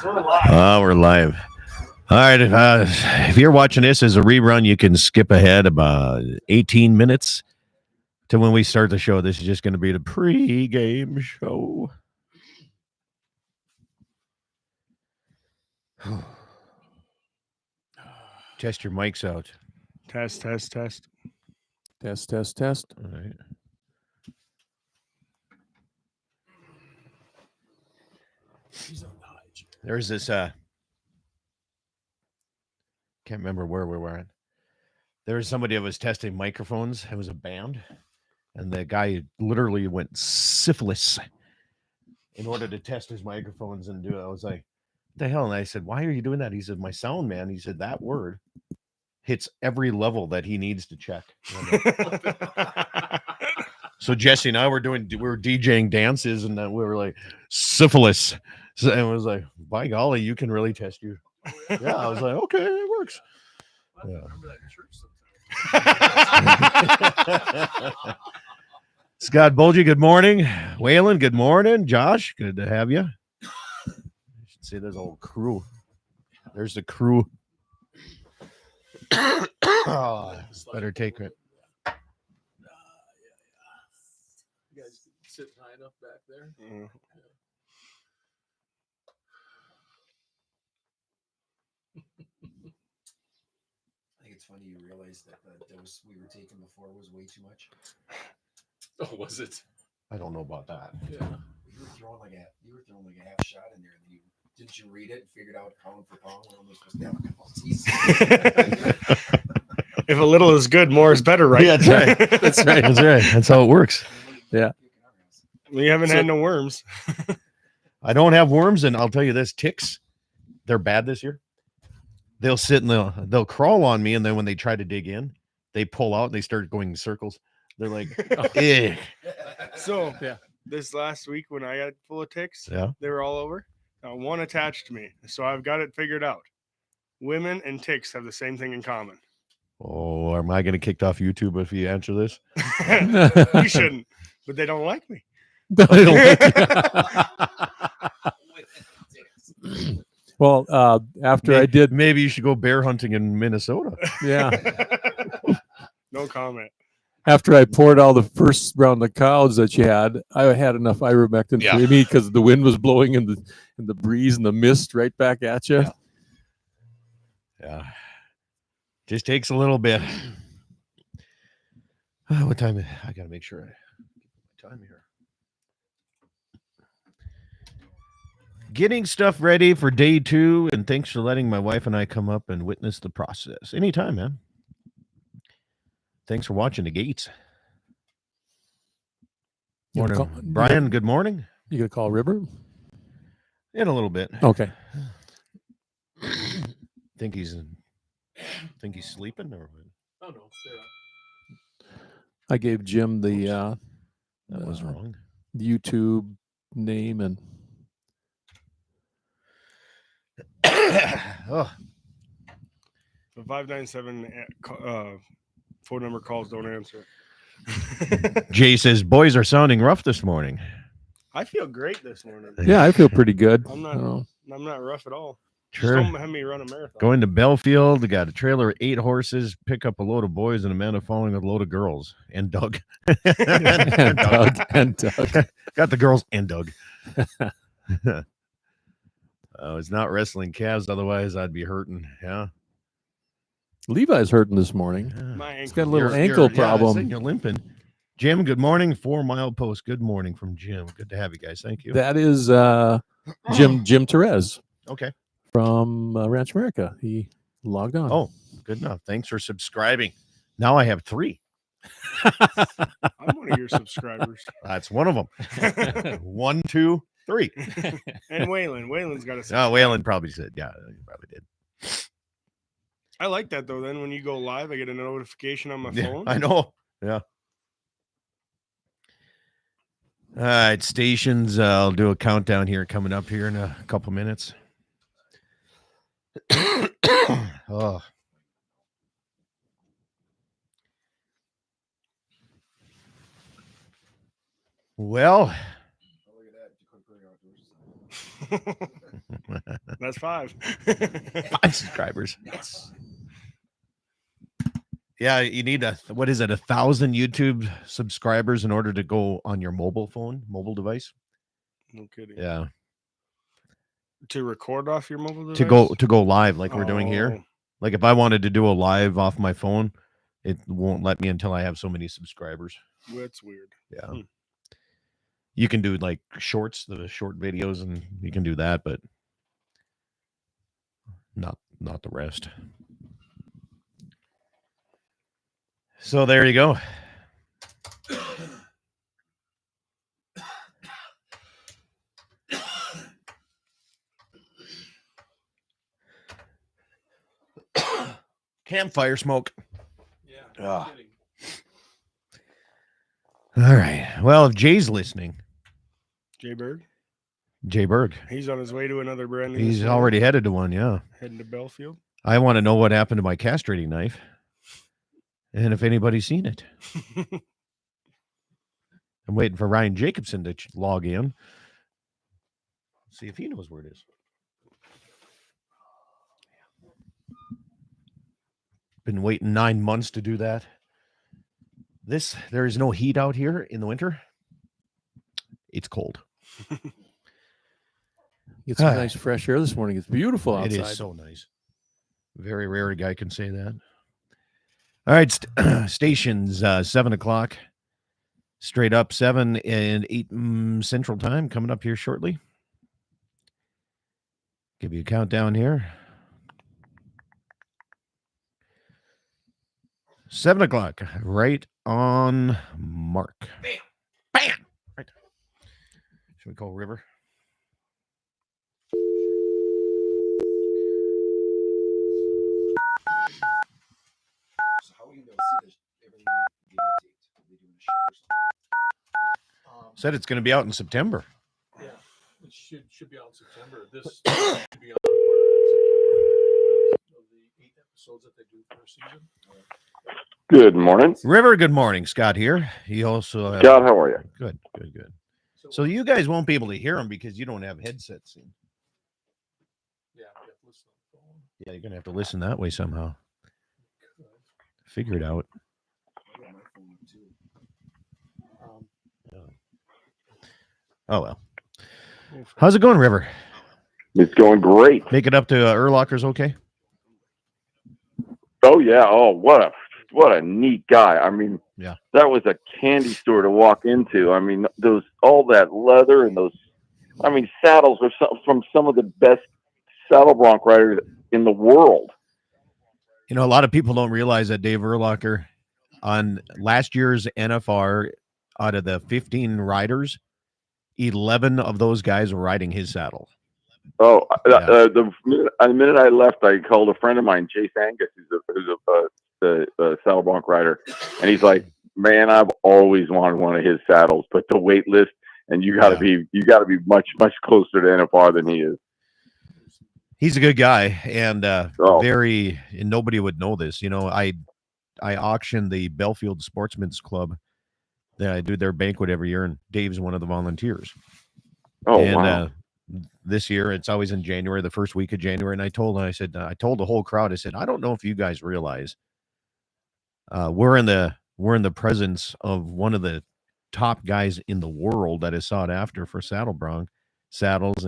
We're live. All right. If you're watching this as a rerun, you can skip ahead about 18 minutes to when we start the show. This is just going to be the pre-game show. Test your mics out. Test. Test. All right. There's this can't remember where we were at. There was somebody that was testing microphones. It was a band, and the guy literally went syphilis in order to test his microphones and do it. I was like, what the hell? And I said, why are you doing that? He said, my sound man. He said, that word hits every level that he needs to check. So Jesse and I were DJing dances, and then we were like, syphilis. So, and it was like, by golly, you can really test you. Yeah, I was like, okay, it works. Yeah. Remember that church Scott Bulgy, good morning. Waylon, good morning. Josh, good to have you. You should see there's a whole crew. There's the crew. Oh, better take it. You guys sitting high enough back there? Mm. I think it's funny you realize that the dose we were taking before was way too much. Oh, was it? I don't know about that. Yeah. You were throwing like a half shot in there, and then didn't you read it and figured out pound for pound when we're supposed to have a couple of seasons? If a little is good, more is better, right? Yeah, that's right. That's right. That's right. That's how it works. Yeah. We haven't had no worms. I don't have worms, and I'll tell you this: ticks, they're bad this year. They'll sit and they'll crawl on me, and then when they try to dig in, they pull out and they start going in circles. They're like, eh. So Yeah. this last week when I got full of ticks, Yeah. they were all over. One attached to me, so I've got it figured out. Women and ticks have the same thing in common. Oh, am I going to kicked off YouTube if you answer this? You shouldn't, but they don't like me. Well, after I did, maybe you should go bear hunting in Minnesota. yeah. No comment. After I poured all the first round of cows that you had, I had enough ivermectin Yeah. for me because the wind was blowing and the breeze and the mist right back at you. Yeah. Just takes a little bit. What time? I got to make sure I get my time here. Getting stuff ready for day 2, and thanks for letting my wife and I come up and witness the process. Anytime, man. Thanks for watching the gates. Morning, Brian. Good morning. You gonna call River? In a little bit. Okay. Think he's sleeping or what? Oh, no. I gave Jim the That was wrong. YouTube name and Oh, The 597 phone number calls, don't answer. Jay says boys are sounding rough this morning. I feel great this morning. yeah, I feel pretty good. I'm I don't know. not rough at all. Sure. Just don't have me run a marathon. Going to Belfield, they got a trailer with 8 horses, pick up a load of boys, and Amanda following a load of girls. And Doug. and Doug. Got the girls and Doug. It's not wrestling calves, otherwise I'd be hurting. Yeah. Levi's hurting this morning. My He's ankle. got a little ankle Yeah, problem. you're limping. Jim, good morning. 4 Mile Post. Good morning from Jim. Good to have you guys. Thank you. That is Jim Therese Okay. from Ranch America. He logged on. Oh, good enough. Thanks for subscribing. Now I have 3. I'm one of your subscribers. That's one of them. 1, 2, 3. And Waylon. Waylon's got a Oh, subscribe. Waylon probably said, yeah, he probably did. I like that though. Then when you go live, I get a notification on my Yeah, phone. I know. Yeah. All right, stations. I'll do a countdown here coming up here in a couple minutes. Oh. Well, Look at that. That's 5. 5 subscribers. Yes. Yeah, you need 1,000 YouTube subscribers in order to go on your mobile device. No kidding. Yeah, To record off your mobile device? to go live like we're doing here. Oh, Like if I wanted to do a live off my phone, it won't let me until I have so many subscribers. that's weird. Yeah. Hmm. You can do like shorts, the short videos, and you can do that, but not the rest. So there you go. Campfire smoke. Yeah. Ah. Kidding. All right. Well, if Jay's listening, Jay Berg, Jay Berg, he's on his way to another brand new. he's store, already headed to one. Yeah. heading to Belfield. I want to know what happened to my castrating knife and if anybody's seen it. I'm waiting for Ryan Jacobson to log in. See if he knows where it is. Been waiting 9 months to do that. There is no heat out here in the winter. It's cold. Get some nice fresh air this morning. It's beautiful outside. It is so nice. Very rare a guy can say that. All right, stations 7 o'clock. Straight up 7 and 8 Central Time coming up here shortly. Give you a countdown here. 7 o'clock, right on mark. Bam. Bam. Right. Should we call River? So how are you going to see this, everything videotaped? Are they doing a show or something? Said it's going to be out in September. Yeah, it should be out in September. This should be out of the 8 episodes that they do per season. Good morning. River, good morning. Scott here. He also Scott, how are you? good. So you guys won't be able to hear him because you don't have headsets in. Yeah, we have to listen on the phone. Yeah, you're gonna have to listen that way somehow. Figure it out. I got my phone up too. Oh well. How's it going, River? It's going great. Make it up to Erlocker's okay? Oh yeah. Oh, what a neat guy. I mean, Yeah. that was a candy store to walk into. I mean, all that leather and those. I mean, saddles are from some of the best saddle bronc riders in the world. You know, a lot of people don't realize that Dave Erlocker on last year's NFR, out of the 15 riders, 11 of those guys were riding his saddle. Oh, Yeah. the minute I left, I called a friend of mine, Chase Angus, who's a saddle bronc rider, and he's like, "Man, I've always wanted one of his saddles, but the wait list, and you got to be much closer to NFR than he is." He's a good guy and Oh. and nobody would know this. You know, I auctioned the Belfield Sportsman's Club. I do their banquet every year, and Dave's one of the volunteers. Oh, And wow. this year it's always in January, the first week of January. And I told the whole crowd, I said, I don't know if you guys realize we're in the presence of one of the top guys in the world that is sought after for saddle bronc saddles.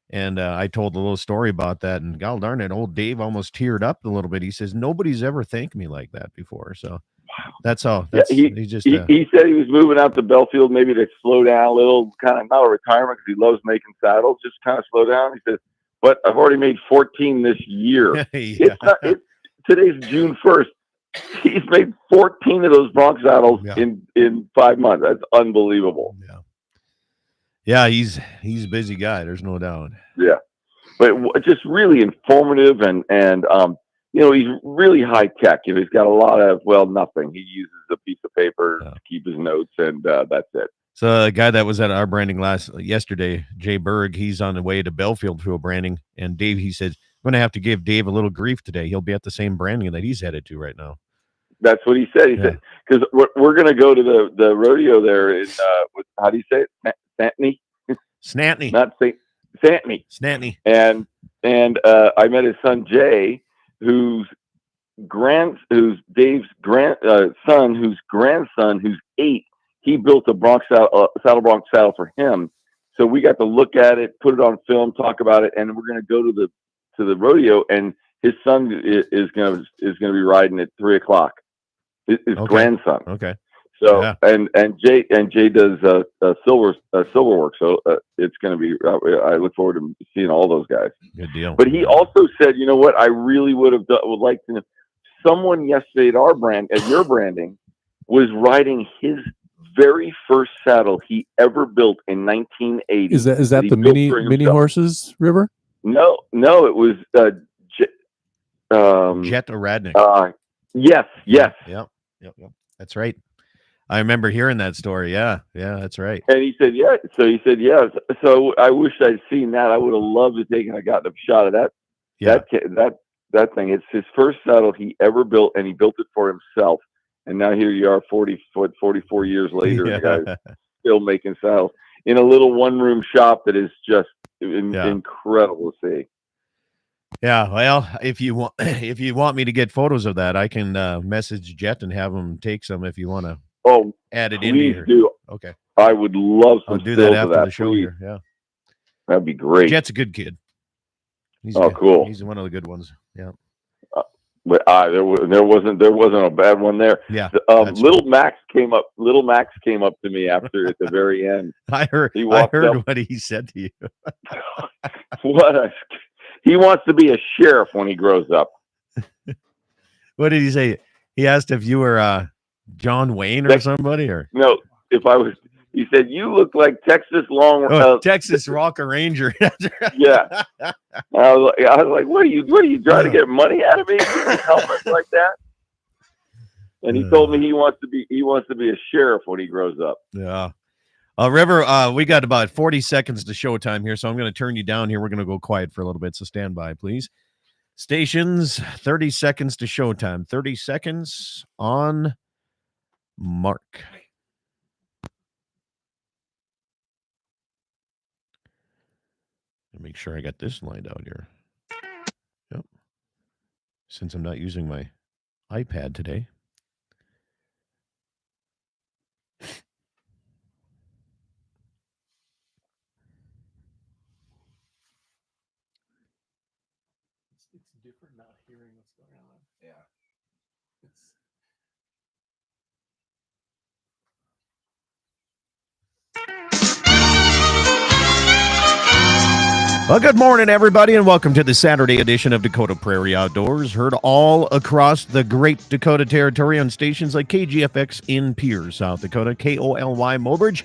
And I told a little story about that, and god darn it, old Dave almost teared up a little bit. He says, nobody's ever thanked me like that before. So that's all. Yeah, He just he said he was moving out to Belfield maybe to slow down a little, kind of not a retirement because he loves making saddles, just kind of slow down. He said, but I've already made 14 this year. yeah. Today's June 1st. He's made 14 of those bronc saddles Yeah. in 5 months. That's unbelievable. Yeah, he's a busy guy. There's no doubt. Yeah, but just really informative and you know, he's really high tech. You know, he's got a lot of nothing. He uses a piece of paper to keep his notes, and that's it. So the guy that was at our branding yesterday, Jay Berg, he's on the way to Belfield for a branding, and Dave, he said, I'm going to have to give Dave a little grief today. He'll be at the same branding that he's headed to right now. That's what he said. He said because we're going to go to the rodeo there in how do you say it? Snatney? Snatney. Not Stantney. Snatney. And I met his son Jay, who's Dave's son, whose grandson, who's 8. He built a saddle bronc saddle for him. So we got to look at it, put it on film, talk about it, and we're going to go to the rodeo. And his son is going to be riding at 3:00. His grandson. Okay. So Yeah. and Jay does silver work. So it's going to be. I look forward to seeing all those guys. Good deal. But he also said, you know what? I really would like to know. Someone yesterday at your branding was riding his very first saddle he ever built in 1980. Is that he the built mini for himself. horses, River? No, it was Jet Radnick. Yes. Yep. That's right. I remember hearing that story. Yeah, that's right. And he said, yeah. So he said, yeah. So I wish I'd seen that. I would have loved to take a gotten a shot of that. Yeah. That thing. It's his first saddle he ever built, and he built it for himself. And now here you are, 44 years later, the guy's still making saddles in a little one-room shop that is just incredible to see. Yeah, well, if you want me to get photos of that, I can message Jet and have him take some if you want to. Oh, add it in please here. do. Okay, I would love some. I'll do that after that, the show please. here. Yeah, that'd be great. Jet's a good kid. He's cool. He's one of the good ones. Yeah. But there wasn't a bad one there. Yeah. Little Max came up to me after at the very end. I heard what he said to you. He wants to be a sheriff when he grows up. What did he say? He asked if you were John Wayne or somebody, or no, if I was. He said, "You look like Texas Texas Rocker Ranger." Yeah. I was like, "What are you trying to get money out of me? Helmets like that?" And he told me he wants to be a sheriff when he grows up. Yeah. River, we got about 40 seconds to showtime here, so I'm going to turn you down here. We're going to go quiet for a little bit, so stand by, please. Stations, 30 seconds to showtime. 30 seconds on mark. Make sure I got this lined out here. Yep. Since I'm not using my iPad today. It's different not hearing what's going on. Yeah. It's Well, good morning, everybody, and welcome to the Saturday edition of Dakota Prairie Outdoors, heard all across the Great Dakota Territory on stations like KGFX in Pierre, South Dakota, KOLY Mobridge,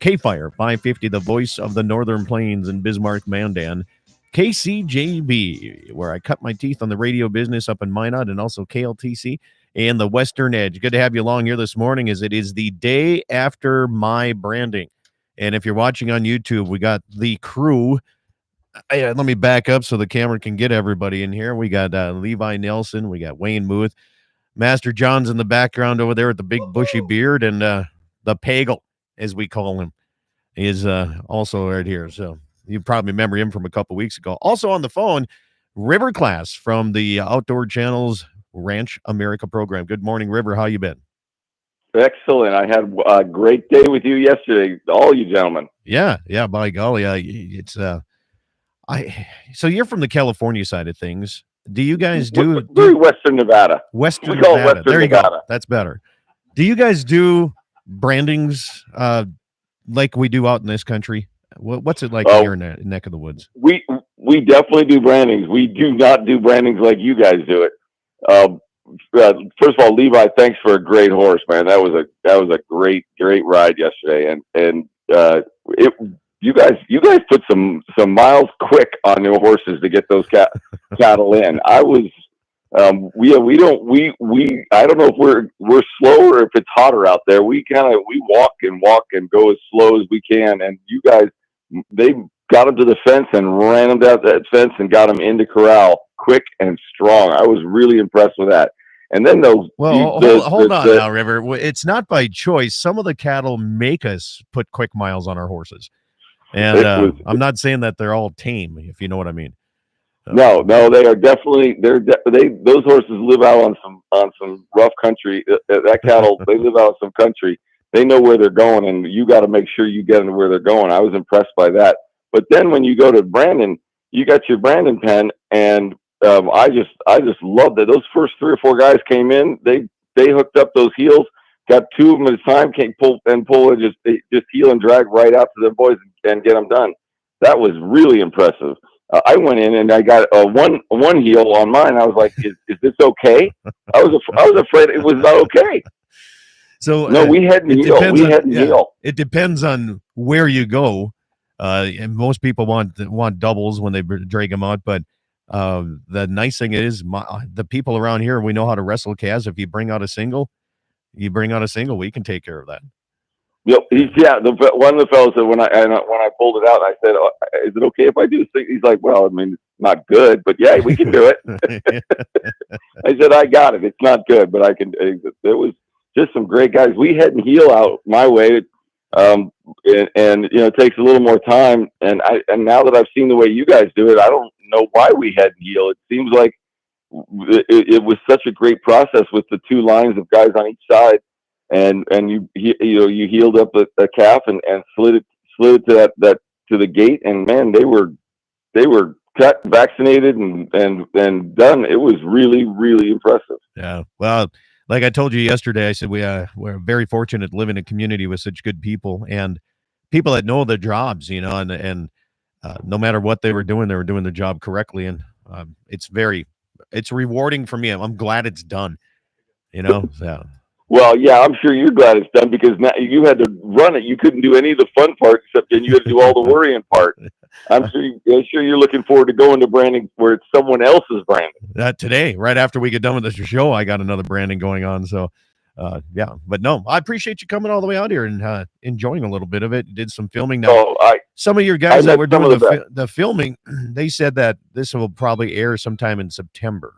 K-Fire 550, the voice of the Northern Plains in Bismarck, Mandan, KCJB, where I cut my teeth on the radio business up in Minot, and also KLTC and the Western Edge. Good to have you along here this morning, as it is the day after my branding. And if you're watching on YouTube, we got the crew. Let me back up so the camera can get everybody in here. We got Levi Nelson. We got Wayne Muth. Master John's in the background over there with the big bushy beard, and the Pagel, as we call him, is also right here. So you probably remember him from a couple weeks ago. Also on the phone, River Class from the Outdoor Channel's Ranch America program. Good morning, River. How you been? Excellent. I had a great day with you yesterday, all you gentlemen. Yeah, by golly, it's so you're from the California side of things. Do you guys do Western Nevada? Western We call it Nevada. Western There you Nevada. go. That's better. Do you guys do brandings like we do out in this country? What's it like in your neck of the woods? We definitely do brandings. We do not do brandings like you guys do it. First of all, Levi, thanks for a great horse, man. That was a great ride yesterday, and you guys put some miles quick on your horses to get those cattle in. I was I don't know if we're slow or if it's hotter out there. We walk and go as slow as we can, and you guys, they got them to the fence and ran them down that fence and got them into corral quick and strong. I was really impressed with that. And then hold on now, River. It's not by choice. Some of the cattle make us put quick miles on our horses. And It was- I'm not saying that they're all tame, if you know what I mean. No, they are definitely those horses live out on some rough country. That cattle, they live out in some country. They know where they're going, and you got to make sure you get them to where they're going. I was impressed by that. But then when you go to Brandon, you got your Brandon pen, and I just love that those first 3 or 4 guys came in. They hooked up those heels, got 2 of them at a time, came pull and just heel and drag right out to their boys and get them done. That was really impressive. I went in and I got one heel on mine. I was like, "Is this okay?" I was afraid it was not okay. So No, we had it heel. depends We on- had yeah. heel. it depends on where you go. And most people want doubles when they drag them out. But the nice thing is, the people around here, we know how to wrestle calves. If you bring out a single, we can take care of that. Yep. One of the fellows said when I pulled it out, I said, "Is it okay if I do this?" He's like, "Well, I mean, it's not good, but yeah, we can do it." I said, "I got it. It's not good, but I can." There was just some great guys. We head and heel out my way, and it takes a little more time. And now that I've seen the way you guys do it, I don't know why we head and heel. It seems like it was such a great process with the 2 lines of guys on each side. And you healed up a calf and slid it to that to the gate, and man, they were cut, vaccinated, and done. It was really, really impressive. Yeah. Well, like I told you yesterday, I said we're very fortunate to live in a community with such good people and people that know their jobs, and no matter what they were doing the job correctly. And it's rewarding for me. I'm glad it's done, So. Well, yeah, I'm sure you're glad it's done because now you had to run it. You couldn't do any of the fun part except then you had to do all the worrying part. I'm sure you're looking forward to going to branding where it's someone else's branding. Today, right after we get done with this show, I got another branding going on. So, yeah, but no, I appreciate you coming all the way out here and enjoying a little bit of it. Did some filming. Now, some of your guys that were doing the filming, they said that this will probably air sometime in September.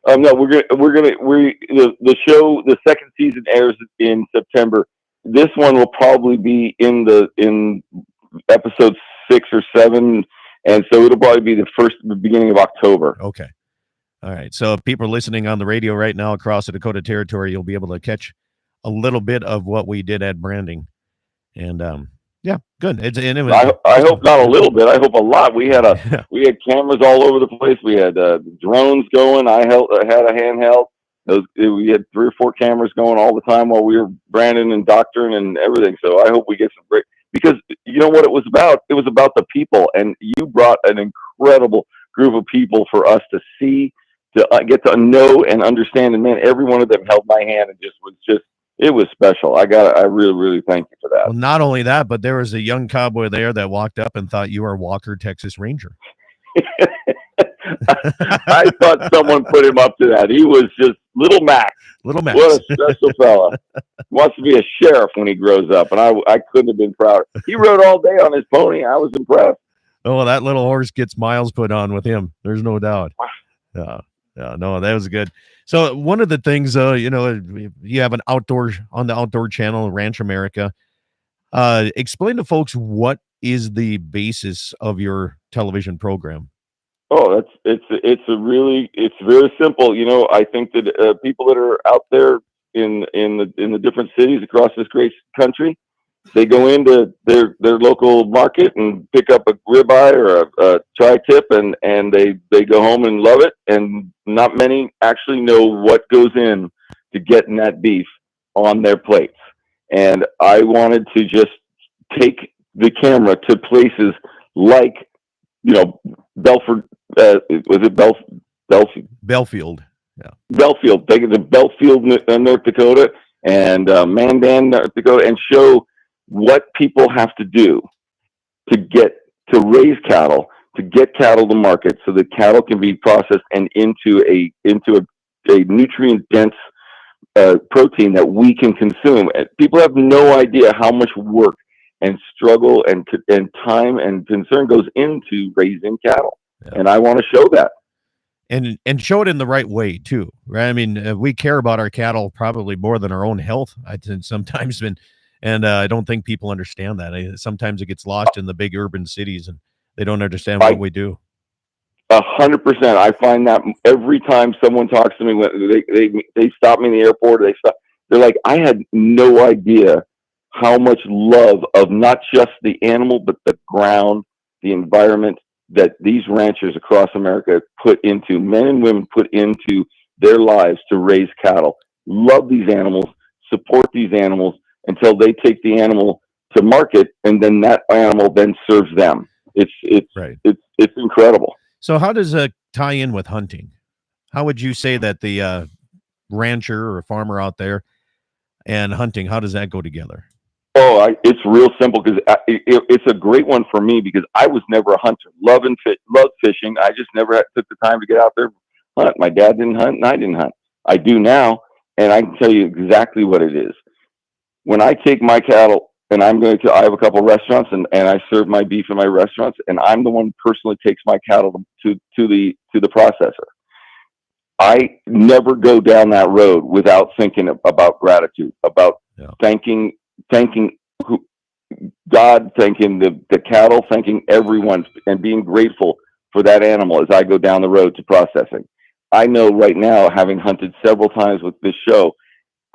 No, the show, the second season airs in September. This one will probably be in episode 6 or 7, and so it'll probably be the beginning of October. Okay. All right. So if people are listening on the radio right now across the Dakota Territory, you'll be able to catch a little bit of what we did at branding. And yeah, good. I hope not a little bit. I hope a lot. We had cameras all over the place. We had drones going. I had a handheld. We had 3 or 4 cameras going all the time while we were branding and doctoring and everything. So I hope we get some great, because you know what it was about? It was about the people, and you brought an incredible group of people for us to see, to get to know and understand. And man, every one of them held my hand and it was special. I really, really thank you for that. Well, not only that, but there was a young cowboy there that walked up and thought you were Walker, Texas Ranger. I thought someone put him up to that. He was just Little Max. Little Max. What a special fella. Wants to be a sheriff when he grows up, and I couldn't have been prouder. He rode all day on his pony. I was impressed. Oh, that little horse gets miles put on with him. There's no doubt. Yeah, no, that was good. So one of the things, you have on the outdoor channel, Ranch America. Explain to folks what is the basis of your television program. Oh, it's very simple. I think that people that are out there in the different cities across this great country, they go into their local market and pick up a ribeye or a tri-tip, and they go home and love it. And not many actually know what goes in to getting that beef on their plates. And I wanted to just take the camera to places like, Belford. Was it Belfield? Yeah, Belfield. Take it to Belfield, North Dakota, and Mandan, North Dakota, and show what people have to do to raise cattle, to get cattle to market, so that cattle can be processed and into a nutrient dense protein that we can consume. And people have no idea how much work and struggle and time and concern goes into raising cattle. Yeah. And I want to show that. And show it in the right way too, right? I mean, we care about our cattle probably more than our own health. I think sometimes, And I don't think people understand that. Sometimes it gets lost in the big urban cities, and they don't understand what we do. 100%. I find that every time someone talks to me, when they stop me in the airport, they're like, I had no idea how much love of not just the animal, but the ground, the environment that these ranchers across America men and women put into their lives to raise cattle. Love these animals, support these animals until they take the animal to market, and then that animal then serves them. It's incredible. So how does it tie in with hunting? How would you say that the rancher or farmer out there and hunting, how does that go together? Oh, it's real simple because it's a great one for me because I was never a hunter. Loved fishing. I just never took the time to get out there and hunt. My dad didn't hunt and I didn't hunt. I do now, and I can tell you exactly what it is. When I take my cattle and I have a couple of restaurants and I serve my beef in my restaurants, and I'm the one who personally takes my cattle to the processor. I never go down that road without thinking about gratitude, about thanking God, thanking the cattle, thanking everyone, and being grateful for that animal as I go down the road to processing. I know right now, having hunted several times with this show,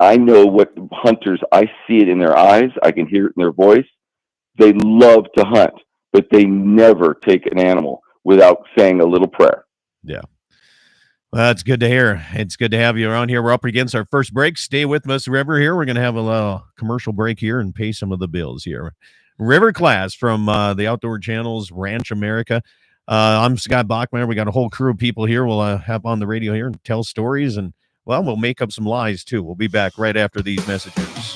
I know what hunters, I see it in their eyes, I can hear it in their voice. They love to hunt, but they never take an animal without saying a little prayer. Yeah. Well, that's good to hear. It's good to have you around here. We're up against our first break. Stay with us, River, here. We're going to have a little commercial break here and pay some of the bills here. River Class from the Outdoor Channel's Ranch America. I'm Scott Bachmeyer. We got a whole crew of people here we'll have on the radio here and tell stories, and, well, we'll make up some lies, too. We'll be back right after these messages.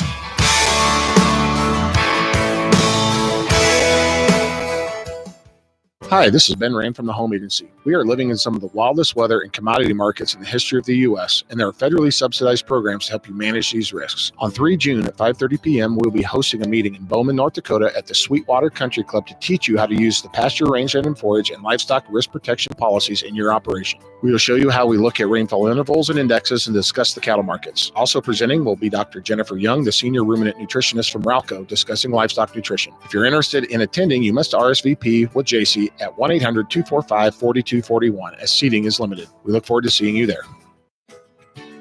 Hi, this is Ben Rain from the Home Agency. We are living in some of the wildest weather and commodity markets in the history of the U.S., and there are federally subsidized programs to help you manage these risks. On 3 June at 5:30 p.m., we'll be hosting a meeting in Bowman, North Dakota at the Sweetwater Country Club to teach you how to use the pasture, rangeland, and forage and livestock risk protection policies in your operation. We will show you how we look at rainfall intervals and indexes and discuss the cattle markets. Also presenting will be Dr. Jennifer Young, the senior ruminant nutritionist from Ralco, discussing livestock nutrition. If you're interested in attending, you must RSVP with JC at 1-800-245-4241, as seating is limited. We look forward to seeing you there.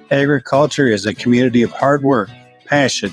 Agriculture is a community of hard work, passion,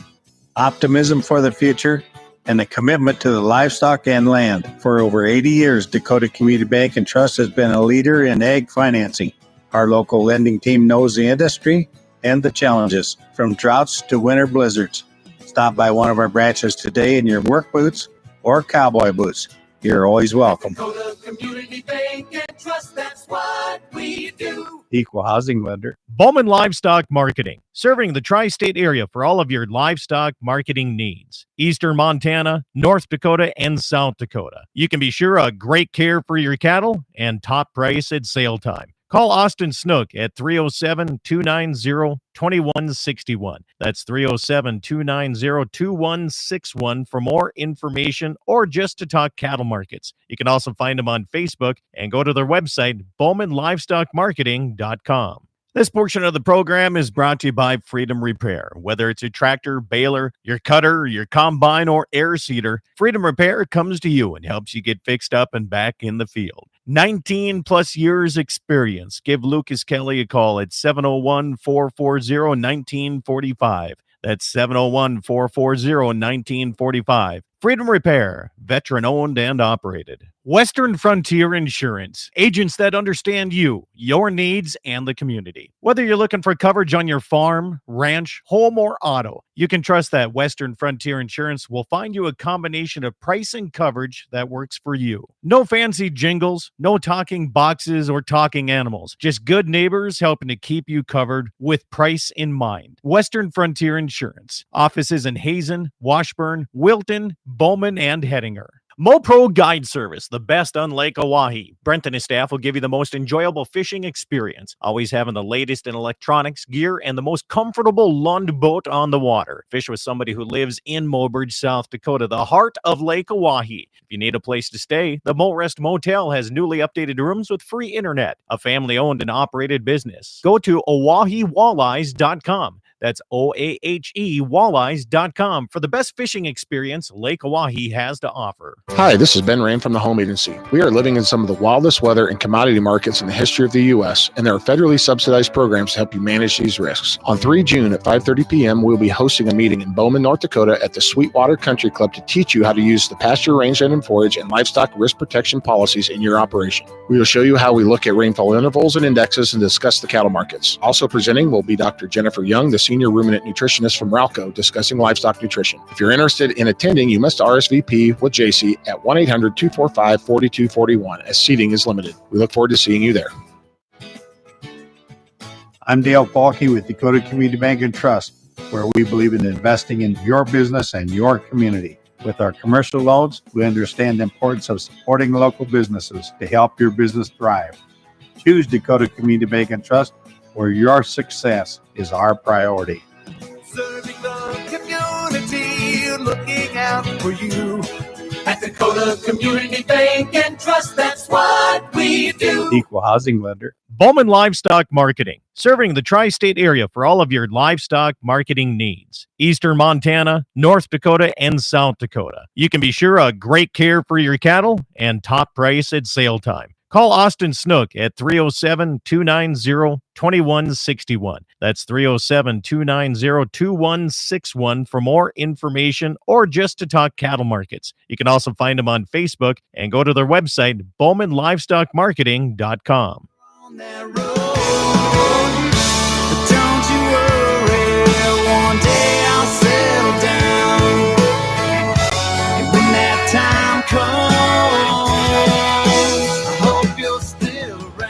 optimism for the future, and a commitment to the livestock and land. For over 80 years, Dakota Community Bank and Trust has been a leader in ag financing. Our local lending team knows the industry and the challenges, from droughts to winter blizzards. Stop by one of our branches today in your work boots or cowboy boots. You're always welcome. Dakota Community Bank and Trust, that's what we do. Equal housing lender. Bowman Livestock Marketing, serving the tri-state area for all of your livestock marketing needs. Eastern Montana, North Dakota, and South Dakota. You can be sure of great care for your cattle and top price at sale time. Call Austin Snook at 307-290-2161. That's 307-290-2161 for more information or just to talk cattle markets. You can also find them on Facebook and go to their website, BowmanLivestockMarketing.com. This portion of the program is brought to you by Freedom Repair. Whether it's a tractor, baler, your cutter, your combine, or air seeder, Freedom Repair comes to you and helps you get fixed up and back in the field. 19 plus years experience. Give Lucas Kelly a call at 701-440-1945. That's 701-440-1945. Freedom Repair, veteran owned and operated. Western Frontier Insurance, agents that understand you, your needs, and the community. Whether you're looking for coverage on your farm, ranch, home, or auto, you can trust that Western Frontier Insurance will find you a combination of price and coverage that works for you. No fancy jingles, no talking boxes or talking animals, just good neighbors helping to keep you covered with price in mind. Western Frontier Insurance, offices in Hazen, Washburn, Wilton, Bowman, and Hettinger. MoPro Guide Service, the best on Lake Oahe. Brent and his staff will give you the most enjoyable fishing experience, always having the latest in electronics, gear, and the most comfortable Lund boat on the water. Fish with somebody who lives in Mobridge, South Dakota, the heart of Lake Oahe. If you need a place to stay, the Morest Motel has newly updated rooms with free internet, a family-owned and operated business. Go to OaheWalleyes.com. That's OAHE walleyes.com for the best fishing experience Lake Oahe has to offer. Hi, this is Ben Rain from the Home Agency. We are living in some of the wildest weather and commodity markets in the history of the U.S., and there are federally subsidized programs to help you manage these risks. On 3 June at 5:30 p.m., we'll be hosting a meeting in Bowman, North Dakota at the Sweetwater Country Club to teach you how to use the pasture, rangeland, and forage and livestock risk protection policies in your operation. We will show you how we look at rainfall intervals and indexes and discuss the cattle markets. Also presenting will be Dr. Jennifer Young, the senior ruminant nutritionist from Ralco, discussing livestock nutrition. If you're interested in attending, you must RSVP with JC at 1-800-245-4241, as seating is limited. We look forward to seeing you there. I'm Dale Falke with Dakota Community Bank and Trust, where we believe in investing in your business and your community. With our commercial loans, we understand the importance of supporting local businesses to help your business thrive. Choose Dakota Community Bank and Trust, where your success is our priority. Serving the community, looking out for you. At Dakota Community Bank and Trust, that's what we do. Equal housing lender. Bowman Livestock Marketing, serving the tri-state area for all of your livestock marketing needs. Eastern Montana, North Dakota, and South Dakota. You can be sure of great care for your cattle and top price at sale time. Call Austin Snook at 307-290-2161. That's 307-290-2161 for more information or just to talk cattle markets. You can also find them on Facebook and go to their website, BowmanLivestockMarketing.com. On that road, but don't you worry, one day I'll settle down. And when that time comes, I hope you're still around.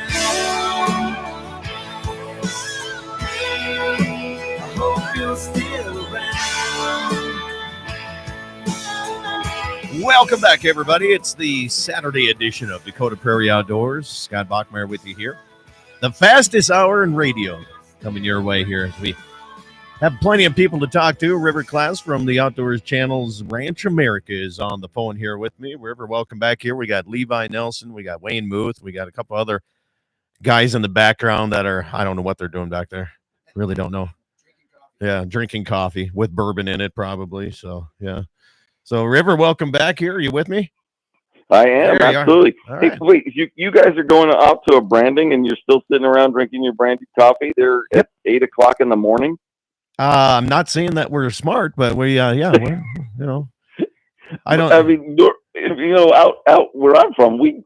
I hope you're still around. Welcome back, everybody. It's the Saturday edition of Dakota Prairie Outdoors. Scott Bachmeyer with you here. The fastest hour in radio coming your way here. We have plenty of people to talk to. River Class from the Outdoors Channel's Ranch America is on the phone here with me. River, welcome back here. We got Levi Nelson. We got Wayne Muth. We got a couple other guys in the background that are, I don't know what they're doing back there. Really don't know. Yeah, drinking coffee with bourbon in it probably. So, yeah. So, River, welcome back here. Are you with me? I am, There you are. absolutely. All Hey, right. wait, you guys are going out to a branding and you're still sitting around drinking your branded coffee there at 8 o'clock in the morning? I'm not saying that we're smart, but we, yeah, we're, you know, I don't. I mean, out where I'm from, we're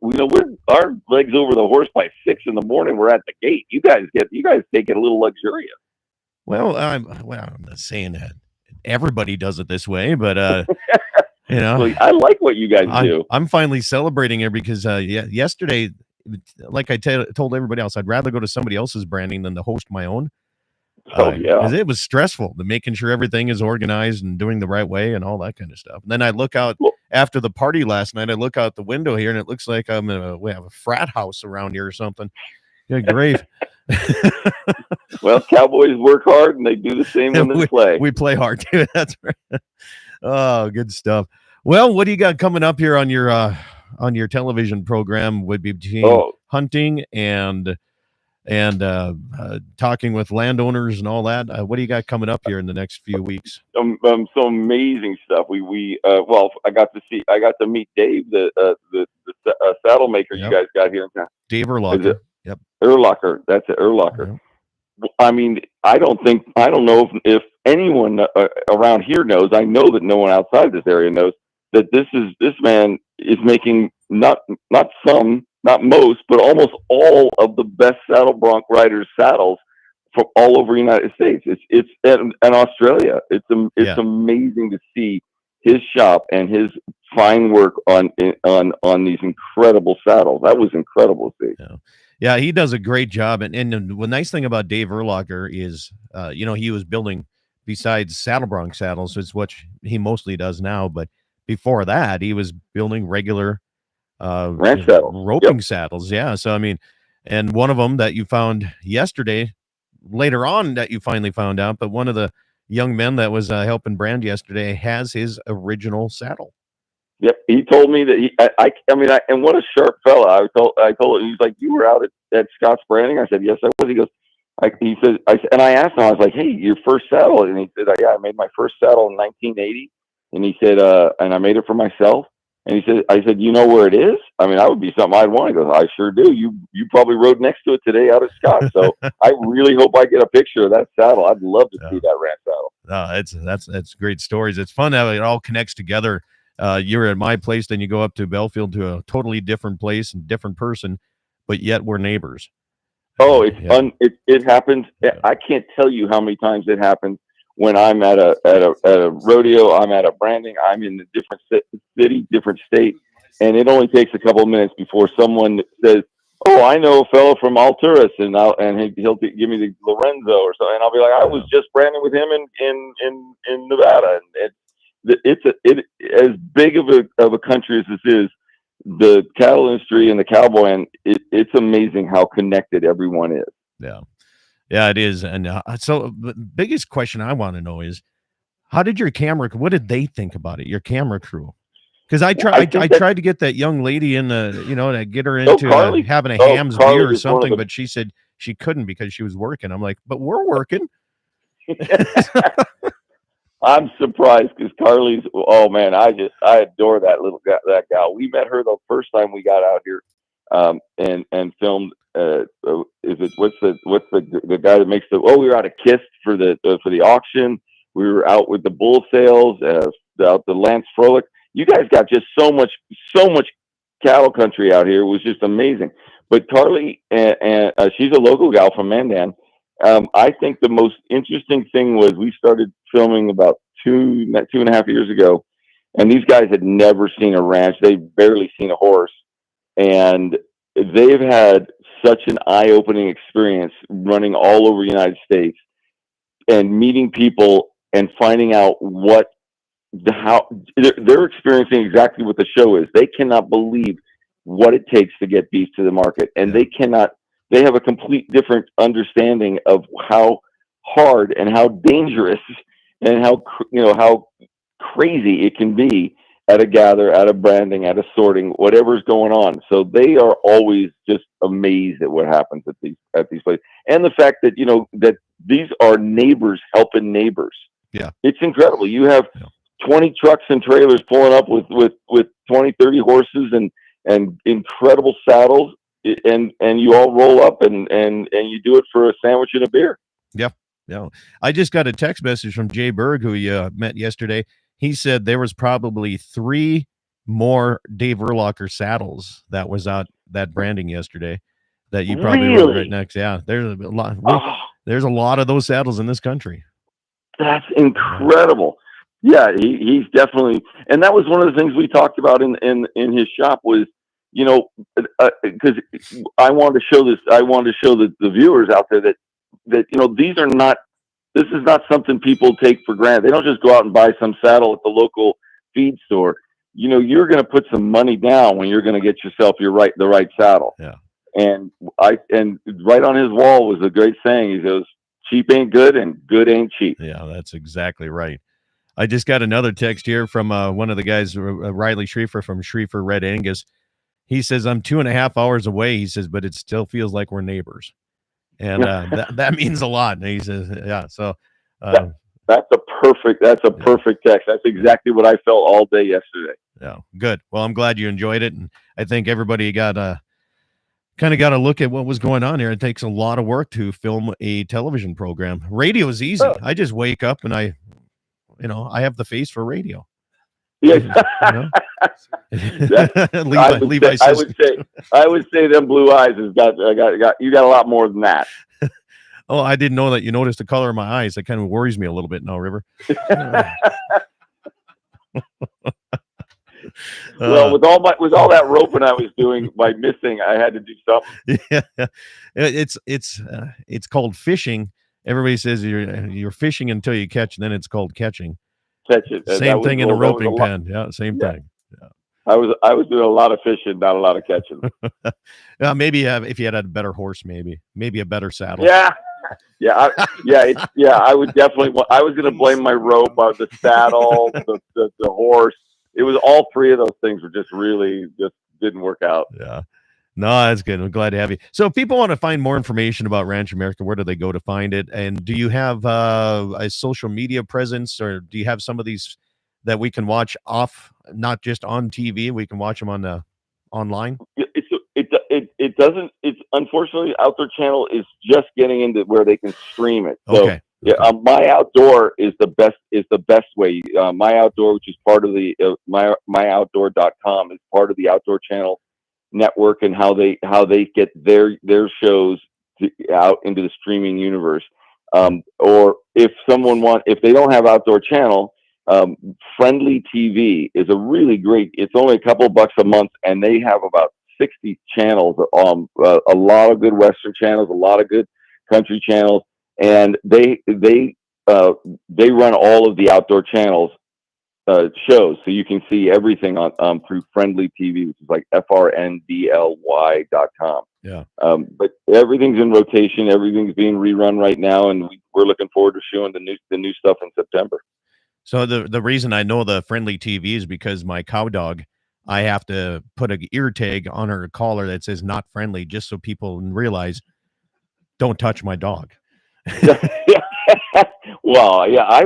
our legs over the horse by 6 in the morning. We're at the gate. You guys take it a little luxurious. Well, I'm not saying that everybody does it this way, but you know, Well, I like what you guys do. I'm finally celebrating it because yesterday, like I told everybody else, I'd rather go to somebody else's branding than to host my own. Oh, yeah. 'Cause it was stressful, the making sure everything is organized and doing the right way and all that kind of stuff. And then I look out after the party last night. I look out the window here and it looks like we have a frat house around here or something. Yeah, great. Well, Cowboys work hard and they do the same when they play. We play hard too. That's right. Oh, good stuff. Well, what do you got coming up here on your television program? Would be between hunting and talking with landowners and all that. What do you got coming up here in the next few weeks? Some amazing stuff. Well, I got to meet Dave, the saddle maker you guys got here in town. Dave Erlacher. Yep. Erlacher. That's it. Erlacher. I mean, I don't know if anyone around here knows. I know that no one outside this area knows that this man is making not most, but almost all of the best saddle bronc riders saddles from all over the United States. It's and Australia. It's amazing to see his shop and his fine work on these incredible saddles. That was incredible to see. Yeah, he does a great job. And the nice thing about Dave Erlacher is, he was building, besides saddle bronc saddles, it's what he mostly does now. But before that, he was building regular ranch saddles, roping saddles. Yeah. So, I mean, and one of them that you found yesterday, later on that you finally found out, but one of the young men that was helping brand yesterday has his original saddle. Yep, he told me that and what a sharp fella. I told him, he's like, you were out at Scott's branding? I said, yes, I was. He goes, he said, and I asked him, I was like, hey, your first saddle? And he said, yeah, I made my first saddle in 1980. And he said, and I made it for myself. And he said, I said, you know where it is? I mean, that would be something I'd want. He goes, I sure do. You probably rode next to it today out at Scott. So I really hope I get a picture of that saddle. I'd love to see that ranch saddle. That's great stories. It's fun how it all connects together. You're at my place, then you go up to Belfield to a totally different place and different person, but yet we're neighbors. Oh, it happens. I can't tell you how many times it happens when I'm at a rodeo, I'm at a branding, I'm in a different city, different state, and it only takes a couple of minutes before someone says, "Oh, I know a fellow from Alturas," and he'll give me the Lorenzo or something, and I'll be like, "I was just branding with him in Nevada," and it's as big of a country as this is. The cattle industry and the cowboy, and it's amazing how connected everyone is. Yeah, it is. And so the biggest question I want to know is, what did they think about it? Your camera crew? Because I tried to get that young lady in to get her into having a Ham's beer or something, but she said she couldn't because she was working. I'm like, but we're working. I'm surprised because Carly's, oh man, I adore that gal. We met her the first time we got out here, and filmed. What's the guy that makes we were out at Kiss for the auction. We were out with the bull sales, out the Lance Froelich. You guys got just so much cattle country out here. It was just amazing. But Carly, and she's a local gal from Mandan. I think the most interesting thing was we started filming about 2.5 years ago, and these guys had never seen a ranch. They'd barely seen a horse, and they've had such an eye-opening experience running all over the United States and meeting people and finding out how they're experiencing exactly what the show is. They cannot believe what it takes to get beef to the market, and they have a complete different understanding of how hard and how dangerous and how crazy it can be at a gather, at a branding, at a sorting, whatever's going on. So they are always just amazed at what happens at these places, and the fact that that these are neighbors helping neighbors. Yeah, it's incredible. You have 20 trucks and trailers pulling up with 20, 30 horses and incredible saddles, and you all roll up and you do it for a sandwich and a beer. Yeah. I just got a text message from Jay Berg, who you met yesterday. He said there was probably 3 more Dave Urlacher saddles that was out that branding yesterday that you probably rode right next. Yeah, there's a lot. There's a lot of those saddles in this country. That's incredible. Yeah, he's definitely, and that was one of the things we talked about in his shop was, because I wanted to show this. I wanted to show the viewers out there that this is not something people take for granted. They don't just go out and buy some saddle at the local feed store. You're going to put some money down when you're going to get yourself the right saddle. Yeah. And right on his wall was a great saying. He goes, "Cheap ain't good and good ain't cheap." Yeah, that's exactly right. I just got another text here from one of the guys, Riley Schriefer from Schriefer Red Angus. He says, I'm 2.5 hours away. He says, but it still feels like we're neighbors. And that means a lot. And he says, yeah. So that's a perfect text. That's exactly what I felt all day yesterday. Yeah. Good. Well, I'm glad you enjoyed it. And I think everybody got kind of got to look at what was going on here. It takes a lot of work to film a television program. Radio is easy. I just wake up and I have the face for radio. Yeah. Levi says, I would say them blue eyes has got you got a lot more than that. Oh, I didn't know that you noticed the color of my eyes. That kind of worries me a little bit now, River. Well, with all that roping I was doing by missing, I had to do something. Yeah, it's called fishing. Everybody says you're fishing until you catch, and then it's called catching. Catch it. Same thing in a roping pen. Yeah, same thing. Yeah. I was doing a lot of fishing, not a lot of catching. Maybe if you had a better horse, maybe a better saddle. Yeah. I would definitely. I was going to blame my rope, the saddle, the horse. It was all 3 of those things were just really didn't work out. Yeah. No, that's good. I'm glad to have you. So if people want to find more information about Ranch America, where do they go to find it? And do you have a social media presence, or do you have some of these that we can watch off, not just on TV? We can watch them on the online. It doesn't. It's unfortunately Outdoor Channel is just getting into where they can stream it. So, Okay. Yeah, My Outdoor is the best way. My Outdoor, which is part of the myoutdoor.com, is part of the Outdoor Channel network, and how they get their shows out into the streaming universe. Or if they don't have Outdoor Channel, Friendly TV is a really great. It's only a couple bucks a month, and they have about 60 channels. A lot of good Western channels, a lot of good country channels, and they run all of the Outdoor Channels shows, so you can see everything on through Friendly TV, which is like FRNDLY.com. Yeah. But everything's in rotation. Everything's being rerun right now, and we're looking forward to showing the new stuff in September. So the reason I know the Friendly TV is because my cow dog, I have to put an ear tag on her collar that says "not friendly," just so people realize, don't touch my dog. Well, yeah, I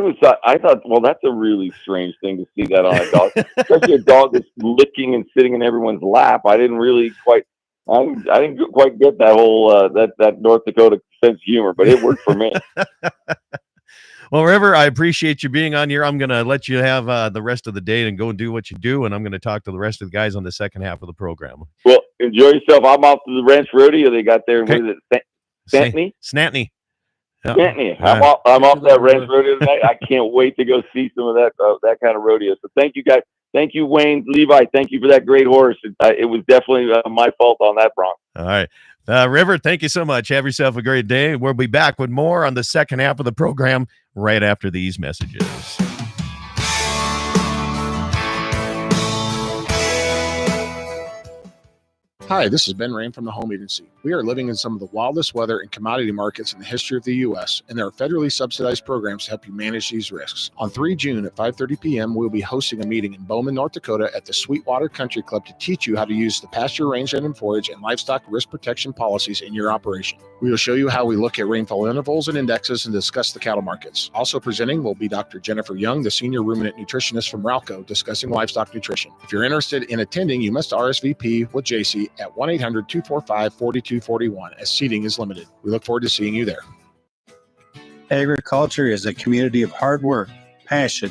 thought, well, that's a really strange thing to see that on a dog, especially a dog that's licking and sitting in everyone's lap. I didn't quite get that whole that North Dakota sense of humor, but it worked for me. Well, River, I appreciate you being on here. I'm going to let you have the rest of the day and go do what you do, and I'm going to talk to the rest of the guys on the second half of the program. Well, enjoy yourself. I'm off to the Ranch Rodeo. They got there. Okay. What is it? Stantney? Snatney. Yeah. Stantney. I'm off that Ranch Rodeo tonight. I can't wait to go see some of that kind of rodeo. So thank you, guys. Thank you, Wayne, Levi. Thank you for that great horse. It was definitely my fault on that bronc. All right. River, thank you so much. Have yourself a great day. We'll be back with more on the second half of the program right after these messages. Hi, this is Ben Rain from the Home Agency. We are living in some of the wildest weather and commodity markets in the history of the U.S., and there are federally subsidized programs to help you manage these risks. On 3 June at 5:30 p.m., we'll be hosting a meeting in Bowman, North Dakota at the Sweetwater Country Club to teach you how to use the pasture, rangeland, and forage and livestock risk protection policies in your operation. We will show you how we look at rainfall intervals and indexes and discuss the cattle markets. Also presenting will be Dr. Jennifer Young, the senior ruminant nutritionist from Ralco, discussing livestock nutrition. If you're interested in attending, you must RSVP with JC at 1-800-245-4241, as seating is limited. We look forward to seeing you there. Agriculture is a community of hard work, passion,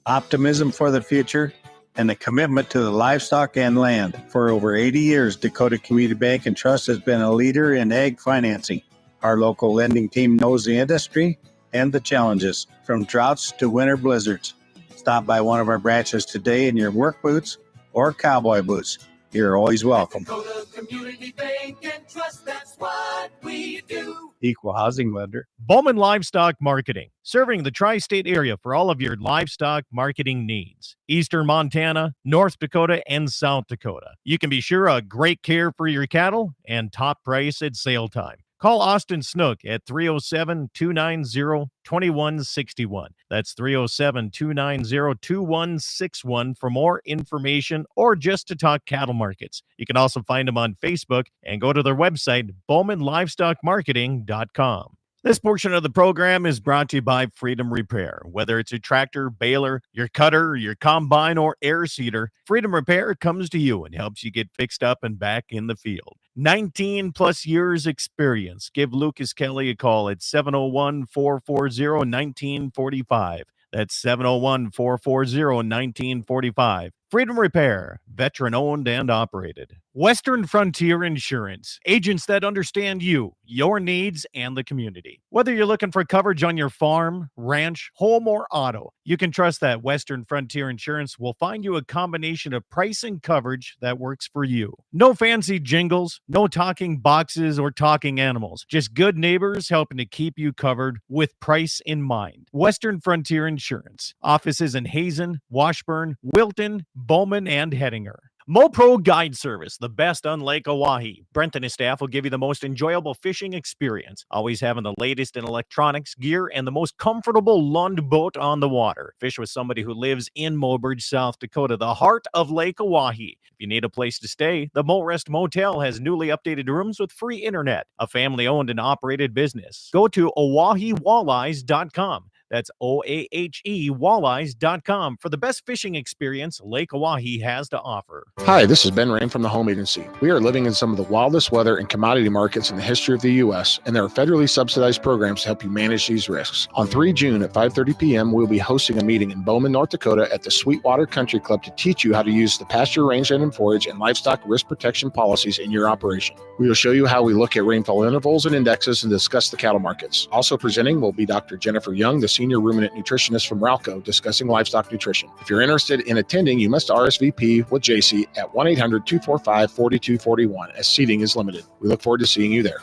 optimism for the future, and a commitment to the livestock and land. For over 80 years, Dakota Community Bank and Trust has been a leader in ag financing. Our local lending team knows the industry and the challenges, from droughts to winter blizzards. Stop by one of our branches today in your work boots or cowboy boots. You're always welcome. Dakota Community Bank and Trust, that's what we do. Equal housing lender. Bowman Livestock Marketing, serving the tri-state area for all of your livestock marketing needs. Eastern Montana, North Dakota, and South Dakota. You can be sure of great care for your cattle and top price at sale time. Call Austin Snook at 307-290-2161. That's 307-290-2161 for more information or just to talk cattle markets. You can also find them on Facebook and go to their website, BowmanLivestockMarketing.com. This portion of the program is brought to you by Freedom Repair. Whether it's a tractor, baler, your cutter, your combine, or air seeder, Freedom Repair comes to you and helps you get fixed up and back in the field. 19 plus years experience. Give Lucas Kelly a call at 701-440-1945. That's 701-440-1945. Freedom Repair, veteran owned and operated. Western Frontier Insurance, agents that understand you, your needs, and the community. Whether you're looking for coverage on your farm, ranch, home, or auto, you can trust that Western Frontier Insurance will find you a combination of price and coverage that works for you. No fancy jingles, no talking boxes or talking animals, just good neighbors helping to keep you covered with price in mind. Western Frontier Insurance. Offices in Hazen, Washburn, Wilton, Bowman, and Hettinger. MoPro Guide Service, the best on Lake Oahe. Brent and his staff will give you the most enjoyable fishing experience, always having the latest in electronics, gear, and the most comfortable Lund boat on the water. Fish with somebody who lives in Mobridge, South Dakota, the heart of Lake Oahe. If you need a place to stay, the Morest Motel has newly updated rooms with free internet, a family-owned and operated business. Go to OaheWalleyes.com. That's OAHE Walleyes.com for the best fishing experience Lake Oahe has to offer. Hi, this is Ben Rain from the Home Agency. We are living in some of the wildest weather and commodity markets in the history of the U.S., and there are federally subsidized programs to help you manage these risks. On 3 June at 5:30 p.m., we'll be hosting a meeting in Bowman, North Dakota at the Sweetwater Country Club to teach you how to use the pasture, rangeland, and forage and livestock risk protection policies in your operation. We will show you how we look at rainfall intervals and indexes and discuss the cattle markets. Also presenting will be Dr. Jennifer Young, the Senior Ruminant Nutritionist from Ralco, discussing livestock nutrition. If you're interested in attending, you must RSVP with JC at 1-800-245-4241, as seating is limited. We look forward to seeing you there.